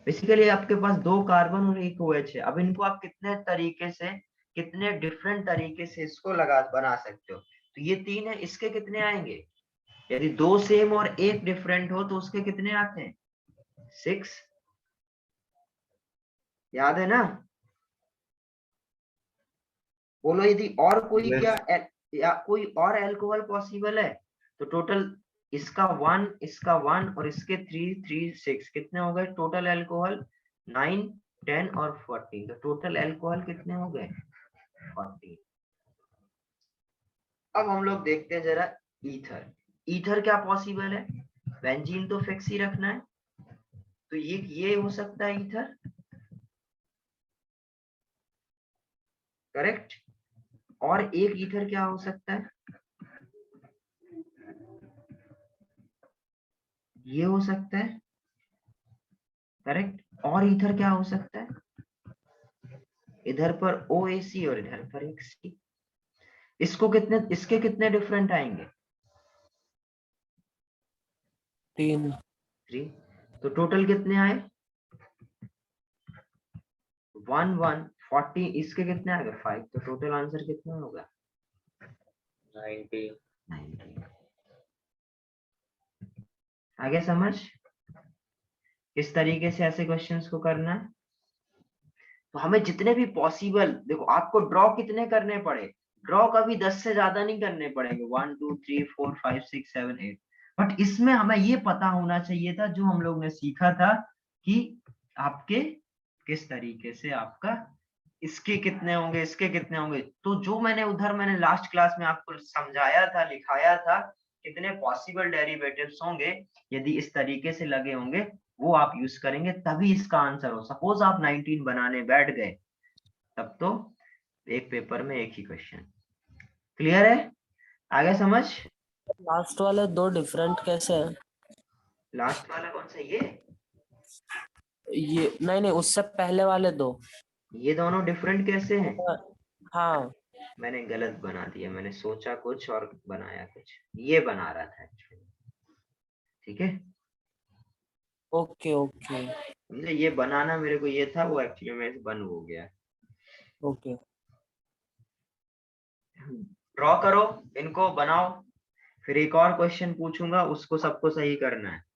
बेसिकली आपके पास 2 कार्बन और एक OH है, अब इनको आप कितने तरीके से, कितने डिफरेंट तरीके से इसको लगा बना सकते हो। तो ये 3 है, इसके कितने आएंगे, यदि 2 सेम और एक डिफरेंट हो तो उसके कितने आते हैं 6, याद है ना। बोलो यदि और कोई क्या यस। या कोई और अल्कोहल पॉसिबल है, तो टोटल इसका 1, इसका 1 और इसके 3 3 6 कितने हो गए टोटल अल्कोहल 9 10 और 14, तो टोटल अल्कोहल कितने हो गए? 40। अब हम लोग देखते हैं जरा ईथर। ईथर क्या पॉसिबल है? बेंजीन तो फिक्स ही रखना है, तो ये हो सकता है ईथर, करेक्ट। और एक ईथर क्या हो सकता है? ये हो सकता है, करेक्ट। और ईथर क्या हो सकता है? इधर पर OAC और इधर पर एक C। इसके कितने डिफरेंट आएंगे? 3। 3। तो टोटल कितने आए? 1 1 40। इसके कितने आ गए? 5। तो टोटल आंसर कितना होगा? 90। 90। आगे समझ किस तरीके से ऐसे क्वेश्चंस को करना है। तो हमें जितने भी पॉसिबल, देखो आपको ड्रॉ कितने करने पड़े? ड्रॉ कभी 10 से ज्यादा नहीं करने पड़ेंगे, 1 2 3 4 5 6 7 8। बट इसमें हमें ये पता होना चाहिए था, जो हम लोग ने सीखा था, कि आपके किस तरीके से आपका इसके कितने होंगे, इसके कितने होंगे। तो जो मैंने लास्ट क्लास में आपको समझाया था, लिखाया था, कितने पॉसिबल डेरिवेटिव्स होंगे यदि इस तरीके से लगे होंगे, वो आप यूज करेंगे तभी इसका आंसर हो। सपोज आप 19 बनाने बैठ गए, तब तो एक पेपर में एक ही क्वेश्चन। क्लियर है? आगे समझ। लास्ट वाले 2 डिफरेंट कैसे हैं? लास्ट वाला कौन सा? ये नहीं, उससे पहले वाले 2। ये दोनों डिफरेंट कैसे हैं? हाँ। मैंने गलत बना दिया, मैंने सोचा कुछ और बनाया कुछ, ये बना रहा था एक्चुअली। ठीक है, ओके ओके मुझे ये बनाना, मेरे को ये था, वो एक्चुअली मेरे से बन हो गया। ओके। ड्रॉ करो, इनको बनाओ, फिर एक और क्वेश्चन पूछूंगा, उसको सबको सही करना है।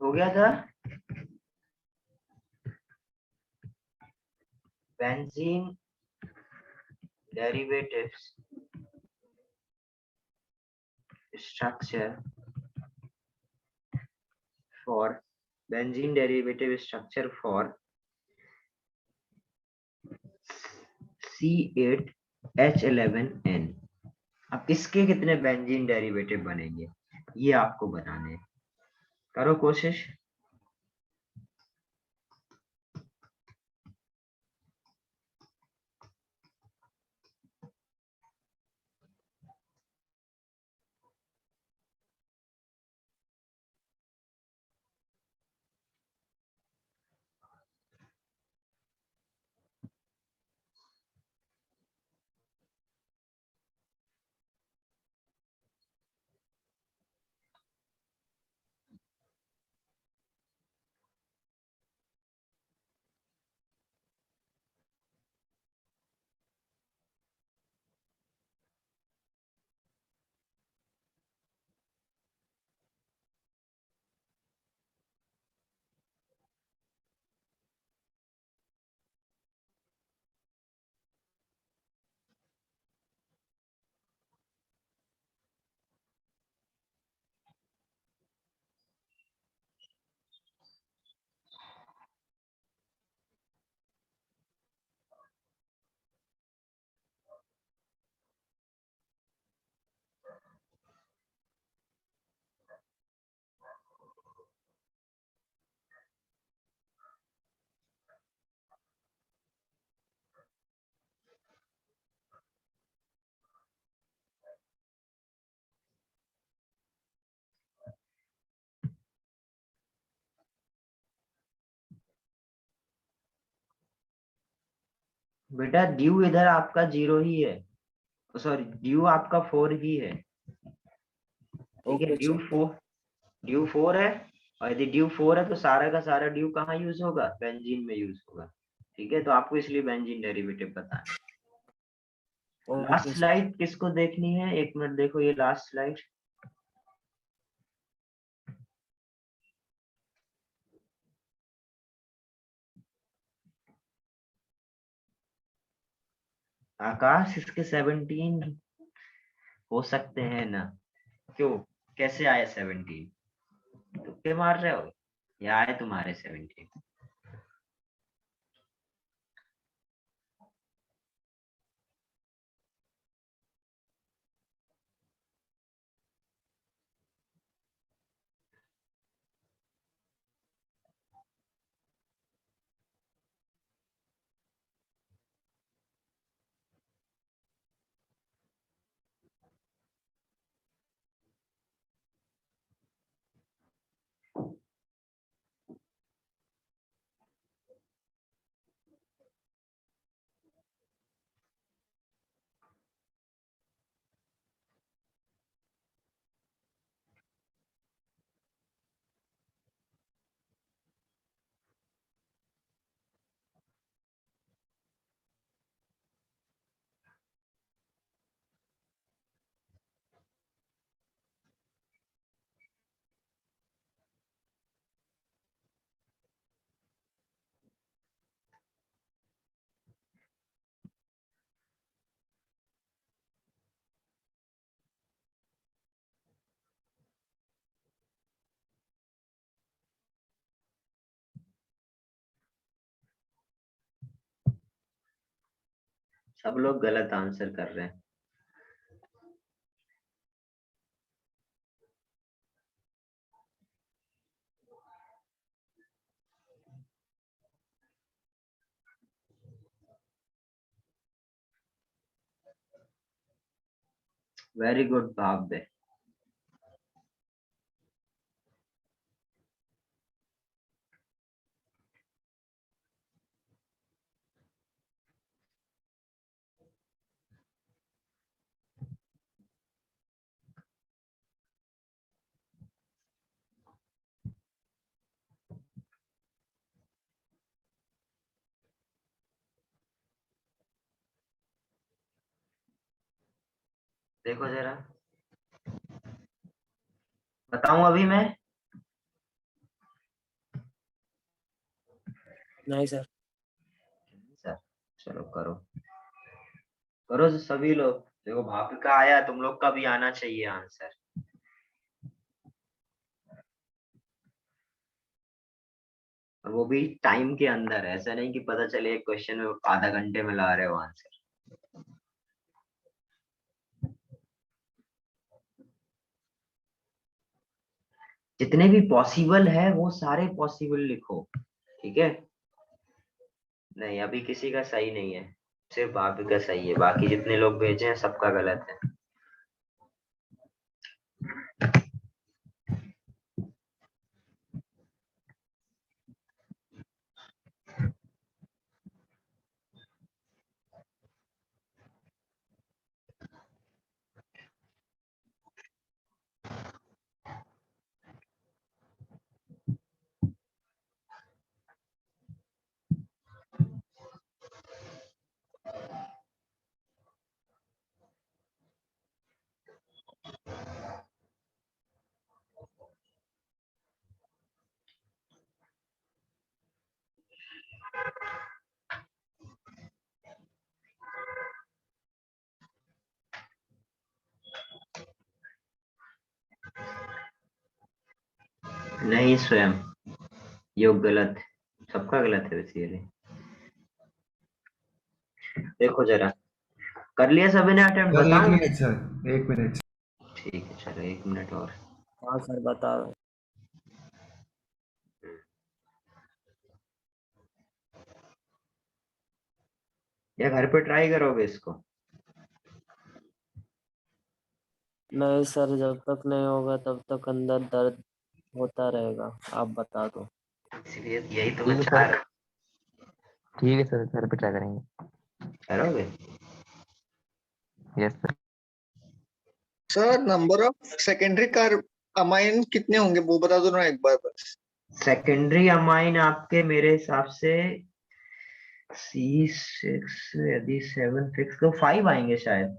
हो गया था। Benzene derivatives structure for benzene derivative structure for C8H11N। अब इसके कितने बेंजीन डेरिवेटिव बनेंगे, ये आपको बनाने हैं। करो कोशिश। बेटा ड्यू इधर आपका 0 ही है, सॉरी ड्यू आपका 4 ही है। ठीक है, ओके ड्यू सर। 4 है। और यदि ड्यू 4 है तो सारा का सारा ड्यू कहाँ यूज होगा, बेंजीन में यूज होगा। ठीक है, तो आपको इसलिए बेंजीन डेरिवेटिव बताना है। लास्ट ओके स्लाइड किसको देखनी है, एक मिनट देखो ये लास्ट स्लाइड। आकाश इसके 17 हो सकते हैं ना, क्यों, कैसे आए 17, तुक्के मार रहे हो या आए तुम्हारे 17? सब लोग गलत आंसर कर रहे हैं। वेरी गुड भाव। देखो जरा, बताऊं अभी मैं? नहीं सर। सर चलो करो, करो सभी लोग। देखो भापिका आया, तुम लोग का भी आना चाहिए आंसर। और वो भी टाइम के अंदर, ऐसा नहीं कि पता चले एक क्वेश्चन में आधा घंटे में ला रहे हो आंसर। जितने भी पॉसिबल है वो सारे पॉसिबल लिखो, ठीक है। नहीं अभी किसी का सही नहीं है, सिर्फ भापिका सही है, बाकी जितने लोग भेजे हैं सबका गलत है। नहीं स्वयं, योग गलत है, सबका गलत है बेसिकली। देखो जरा, कर लिया सभी ने अटेम्प्ट, सर एक बताऊं? मिनट सर, एक मिनट। ठीक है चलो 1 मिनट और। हाँ सर बता रहा हूँ। या घर पे ट्राई करोगे इसको? नहीं सर, जब तक नहीं होगा तब तक अंदर दर्द होता रहेगा, आप बता दो। इसलिए यही तो ठीक मैं है चाह सर, रहा ठीक है सर, घर पे ट्राई करेंगे। हूं। करोगे? Yes sir. Sir number of secondary car amine कितने होंगे वो बता दो ना एक बार बस। सेकेंडरी अमाइन आपके मेरे हिसाब से C6 यदि 7 फिक्स तो 5 आएंगे शायद,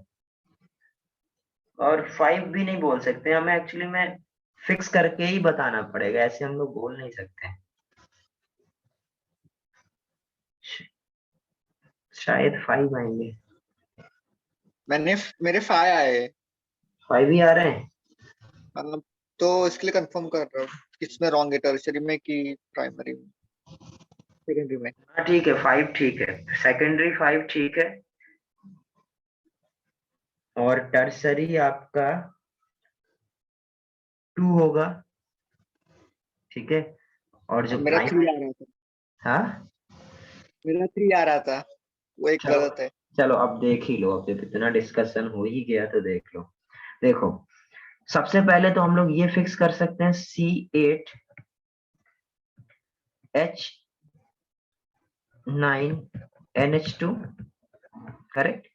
और 5 भी नहीं बोल सकते हमें, एक्चुअली में फिक्स करके ही बताना पड़ेगा, ऐसे हम लोग बोल नहीं सकते। शायद 5 आएंगे। मेरे 5 आए। 5 ही आ रहे हैं। तो इसके लिए कंफर्म कर रहा हूँ किसमें रॉन्ग है, टर्शियरी में कि प्राइमरी में, सेकेंडरी में। हाँ ठीक है, 5 ठीक है, सेकेंडरी 5 ठीक है, और टर्सरी आपका 2 होगा, ठीक है, और जो मेरा 3 आ प्राइमरी, रहा था, हाँ मेरा 3 आ रहा था, वो एक चलो गलत है। चलो अब देख ही लो, अब जब इतना डिस्कशन हो ही गया तो देख लो। देखो सबसे पहले तो हम लोग ये फिक्स कर सकते हैं C8H9NH2, करेक्ट।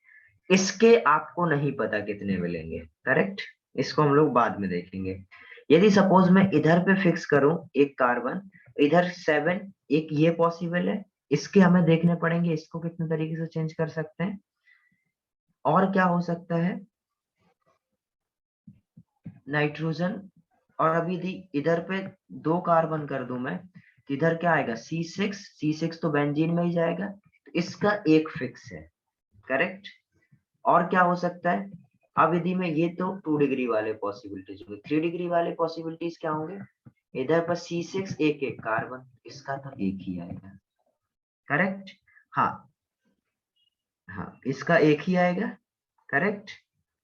इसके आपको नहीं पता कितने मिलेंगे, करेक्ट, इसको हम लोग बाद में देखेंगे। यदि सपोज मैं इधर पे फिक्स करूं एक कार्बन, इधर 7, एक ये पॉसिबल है, इसके हमें देखने पड़ेंगे इसको कितने तरीके से चेंज कर सकते हैं। और क्या हो सकता है, नाइट्रोजन, और अभी इधर पे 2 कार्बन कर दूं मैं, तो इधर क्या आएगा C6 तो बेंजीन में ही जाएगा, तो इसका एक फिक्स है, करेक्ट। और क्या हो सकता है, अब यदि मैं ये तो 2 डिग्री वाले पॉसिबिलिटीज होंगे, 3 डिग्री वाले पॉसिबिलिटीज क्या होंगे, इधर पर C6 एक कार्बन, इसका तो एक ही आएगा, करेक्ट। हाँ हाँ, इसका एक ही आएगा, करेक्ट,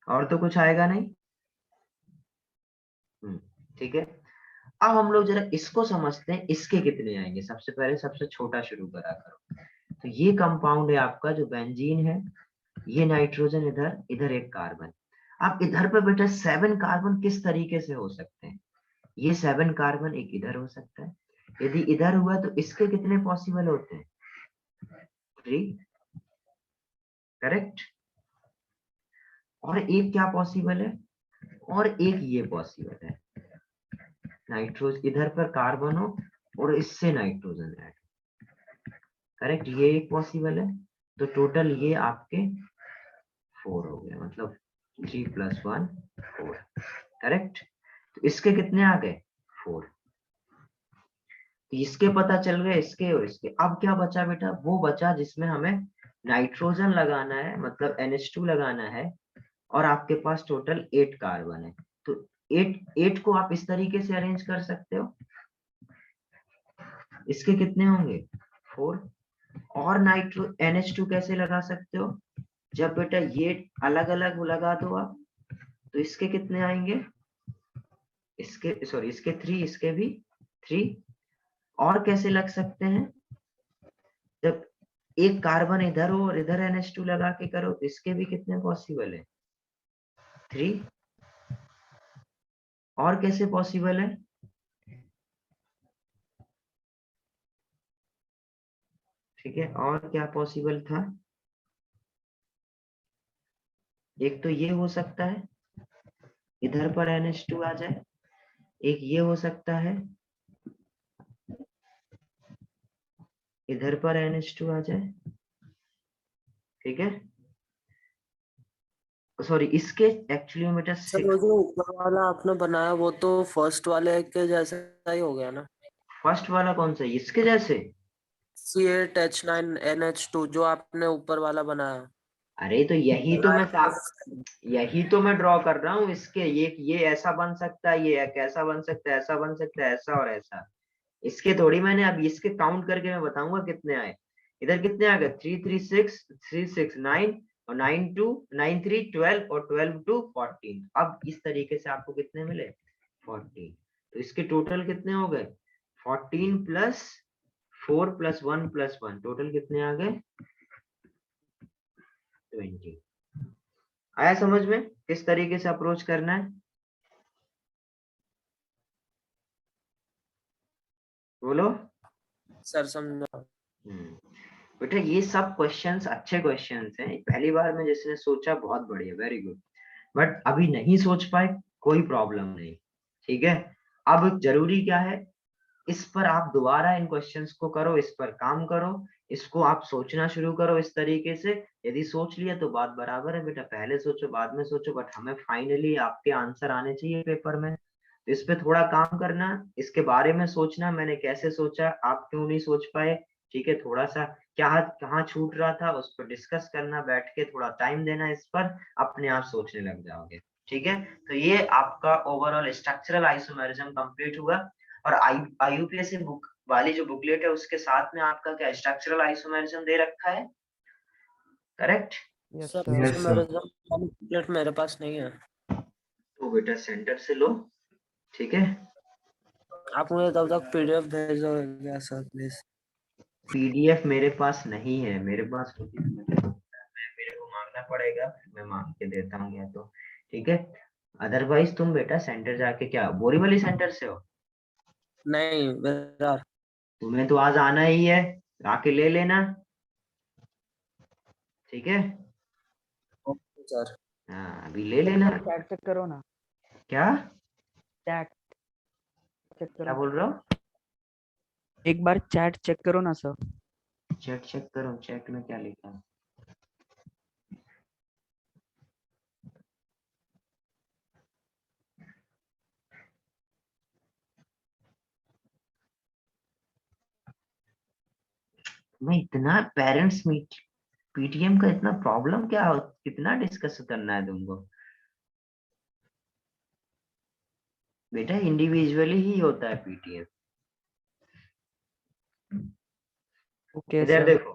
और तो कुछ आएगा नहीं। ठीक है, अब हम लोग जरा इसको समझते हैं, इसके कितने आएंगे। सबसे पहले सबसे छोटा शुरू करा करो, तो ये कंपाउंड है आपका जो बेंजीन है, ये नाइट्रोजन इधर, इधर एक कार्बन। अब इधर पे बेटा 7 कार्बन किस तरीके से हो सकते हैं, ये 7 कार्बन एक इधर हो सकता है, यदि इधर हुआ तो इसके कितने पॉसिबल होते हैं, 3, करेक्ट। और एक क्या पॉसिबल है, और एक ये पॉसिबल है, नाइट्रोजन इधर पर कार्बन हो और इससे नाइट्रोजन ऐड, करेक्ट, ये एक पॉसिबल है। तो टोटल ये आपके 4 हो गया, मतलब 3 + 1 4, करेक्ट। तो इसके कितने आ गए, 4। तो इसके पता चल गए, इसके और इसके। अब क्या बचा बेटा, वो बचा जिसमें हमें नाइट्रोजन लगाना है, मतलब NH2 लगाना है, और आपके पास टोटल 8 कार्बन है। तो 8 को आप इस तरीके से अरेंज कर सकते हो, इसके कितने होंगे, 4। और NH2 कैसे लगा सकते हो, जब बेटा ये अलग अलग लगा दो आप, तो इसके कितने आएंगे, इसके सॉरी इसके 3, इसके भी 3। और कैसे लग सकते हैं, जब एक कार्बन इधर हो और इधर NH2 लगा के करो, तो इसके भी कितने पॉसिबल है, 3। और कैसे पॉसिबल है, ठीक है, और क्या पॉसिबल था, एक तो ये हो सकता है इधर पर NH2 आ जाए, एक ये हो सकता है इधर पर NH2 आ जाए, ठीक है, सॉरी इसके एक्चुअली में बेटा सर वो जो ऊपर वाला आपने बनाया वो तो फर्स्ट वाले के जैसा ही हो गया ना। फर्स्ट वाला कौन सा, इसके जैसे, C8H9NH2 जो आपने ऊपर वाला बनाया। अरे तो यही तो मैं ड्रॉ कर रहा हूँ इसके, ये ऐसा बन सकता है, ये कैसा बन सकता है, ऐसा बन सकता है, ऐसा और ऐसा। इसके थोड़ी मैंने अब इसके काउंट करके मैं बताऊंगा कितने आए। इधर कितने आ गए, 3 3 6 3 6 9, और 9 2 9 3 12, और 12 2 14। अब इस तरीके से आपको कितने मिले, 14। तो इसके टोटल कितने हो गए, 14 + 4 + 1 + 1, टोटल कितने आ गए, 20। आया समझ में किस तरीके से अप्रोच करना है, बोलो। सर समझा। बेटा ये सब क्वेश्चंस अच्छे क्वेश्चंस हैं, पहली बार में जिसने सोचा बहुत बढ़िया, वेरी गुड। बट अभी नहीं सोच पाए, कोई प्रॉब्लम नहीं, ठीक है, अब जरूरी क्या है, इस पर आप दोबारा इन क्वेश्चंस को करो, इस पर काम करो, इसको आप सोचना शुरू करो इस तरीके से। यदि सोच लिया तो बात बराबर है बेटा, पहले सोचो बाद में सोचो, बट हमें फाइनली आपके आंसर आने चाहिए पेपर में। तो इस पे थोड़ा काम करना, इसके बारे में सोचना, मैंने कैसे सोचा, आप क्यों नहीं सोच पाए, ठीक है, थोड़ा सा क्या कहाँ छूट रहा था उस पर डिस्कस करना, बैठ के थोड़ा टाइम देना इस पर, अपने आप सोचने लग जाओगे। ठीक है, तो ये आपका ओवरऑल स्ट्रक्चरल आइसोमेरिज्म कंप्लीट हुआ। और आईयूपीएससी बुक वाली जो बुकलेट है उसके साथ में आपका क्या स्ट्रक्चरल आइसोमेरिज्म दे रखा है, correct? Sir Yes, sir. Booklet मेरे पास नहीं है। तो बेटा सेंटर से लो, ठीक है। आप मुझे तब तक पीडीएफ भेज दो क्या सर प्लीज। पीडीएफ मेरे पास नहीं है, मेरे पास होती तो मेरे को मांगना पड़ेगा, मैं मांग के देता हूँ या तो, ठीक है। अदरवाइज तुम बेटा सेंटर जाके, क्या बोरीवली सेंटर से हो? नहीं मेरा तुम्हें तो आज आना ही है, आके ले लेना, ठीक है। सर हाँ अभी ले लेना। चैट चेक करो ना, क्या चैट चेक क्या करो, बोल रहा हो? एक बार चैट चेक करो ना सर। चेक चेक करो, चेक में क्या लिखा है? मैं इतना पेरेंट्स मीट पीटीएम का इतना प्रॉब्लम क्या हो, कितना डिस्कस करना है तुमको? बेटा इंडिविजुअली ही होता है पीटीएम। ओके इधर सर। देखो,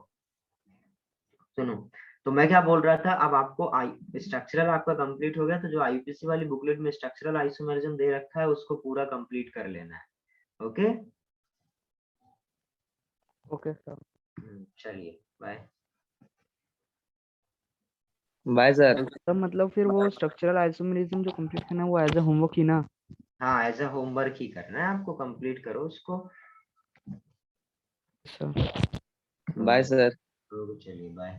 सुनो, तो मैं क्या बोल रहा था, अब आपको स्ट्रक्चरल आपका कंप्लीट हो गया, तो जो आईयूपीएससी वाली बुकलेट में स्ट्रक्चरल आइसोमेरिज्म दे रखा है उसको पूरा कंप्लीट कर लेना है। Okay, okay sir. चलिए बाय। Bye sir. सर मतलब फिर वो स्ट्रक्चरल आइसोमेरिज्म जो कंप्लीट करना है वो एज अ होमवर्क ही ना? हाँ एज अ होमवर्क ही करना है आपको, कंप्लीट करो उसको। Sir bye sir. चलिए bye,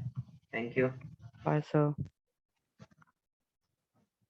thank you. Bye sir.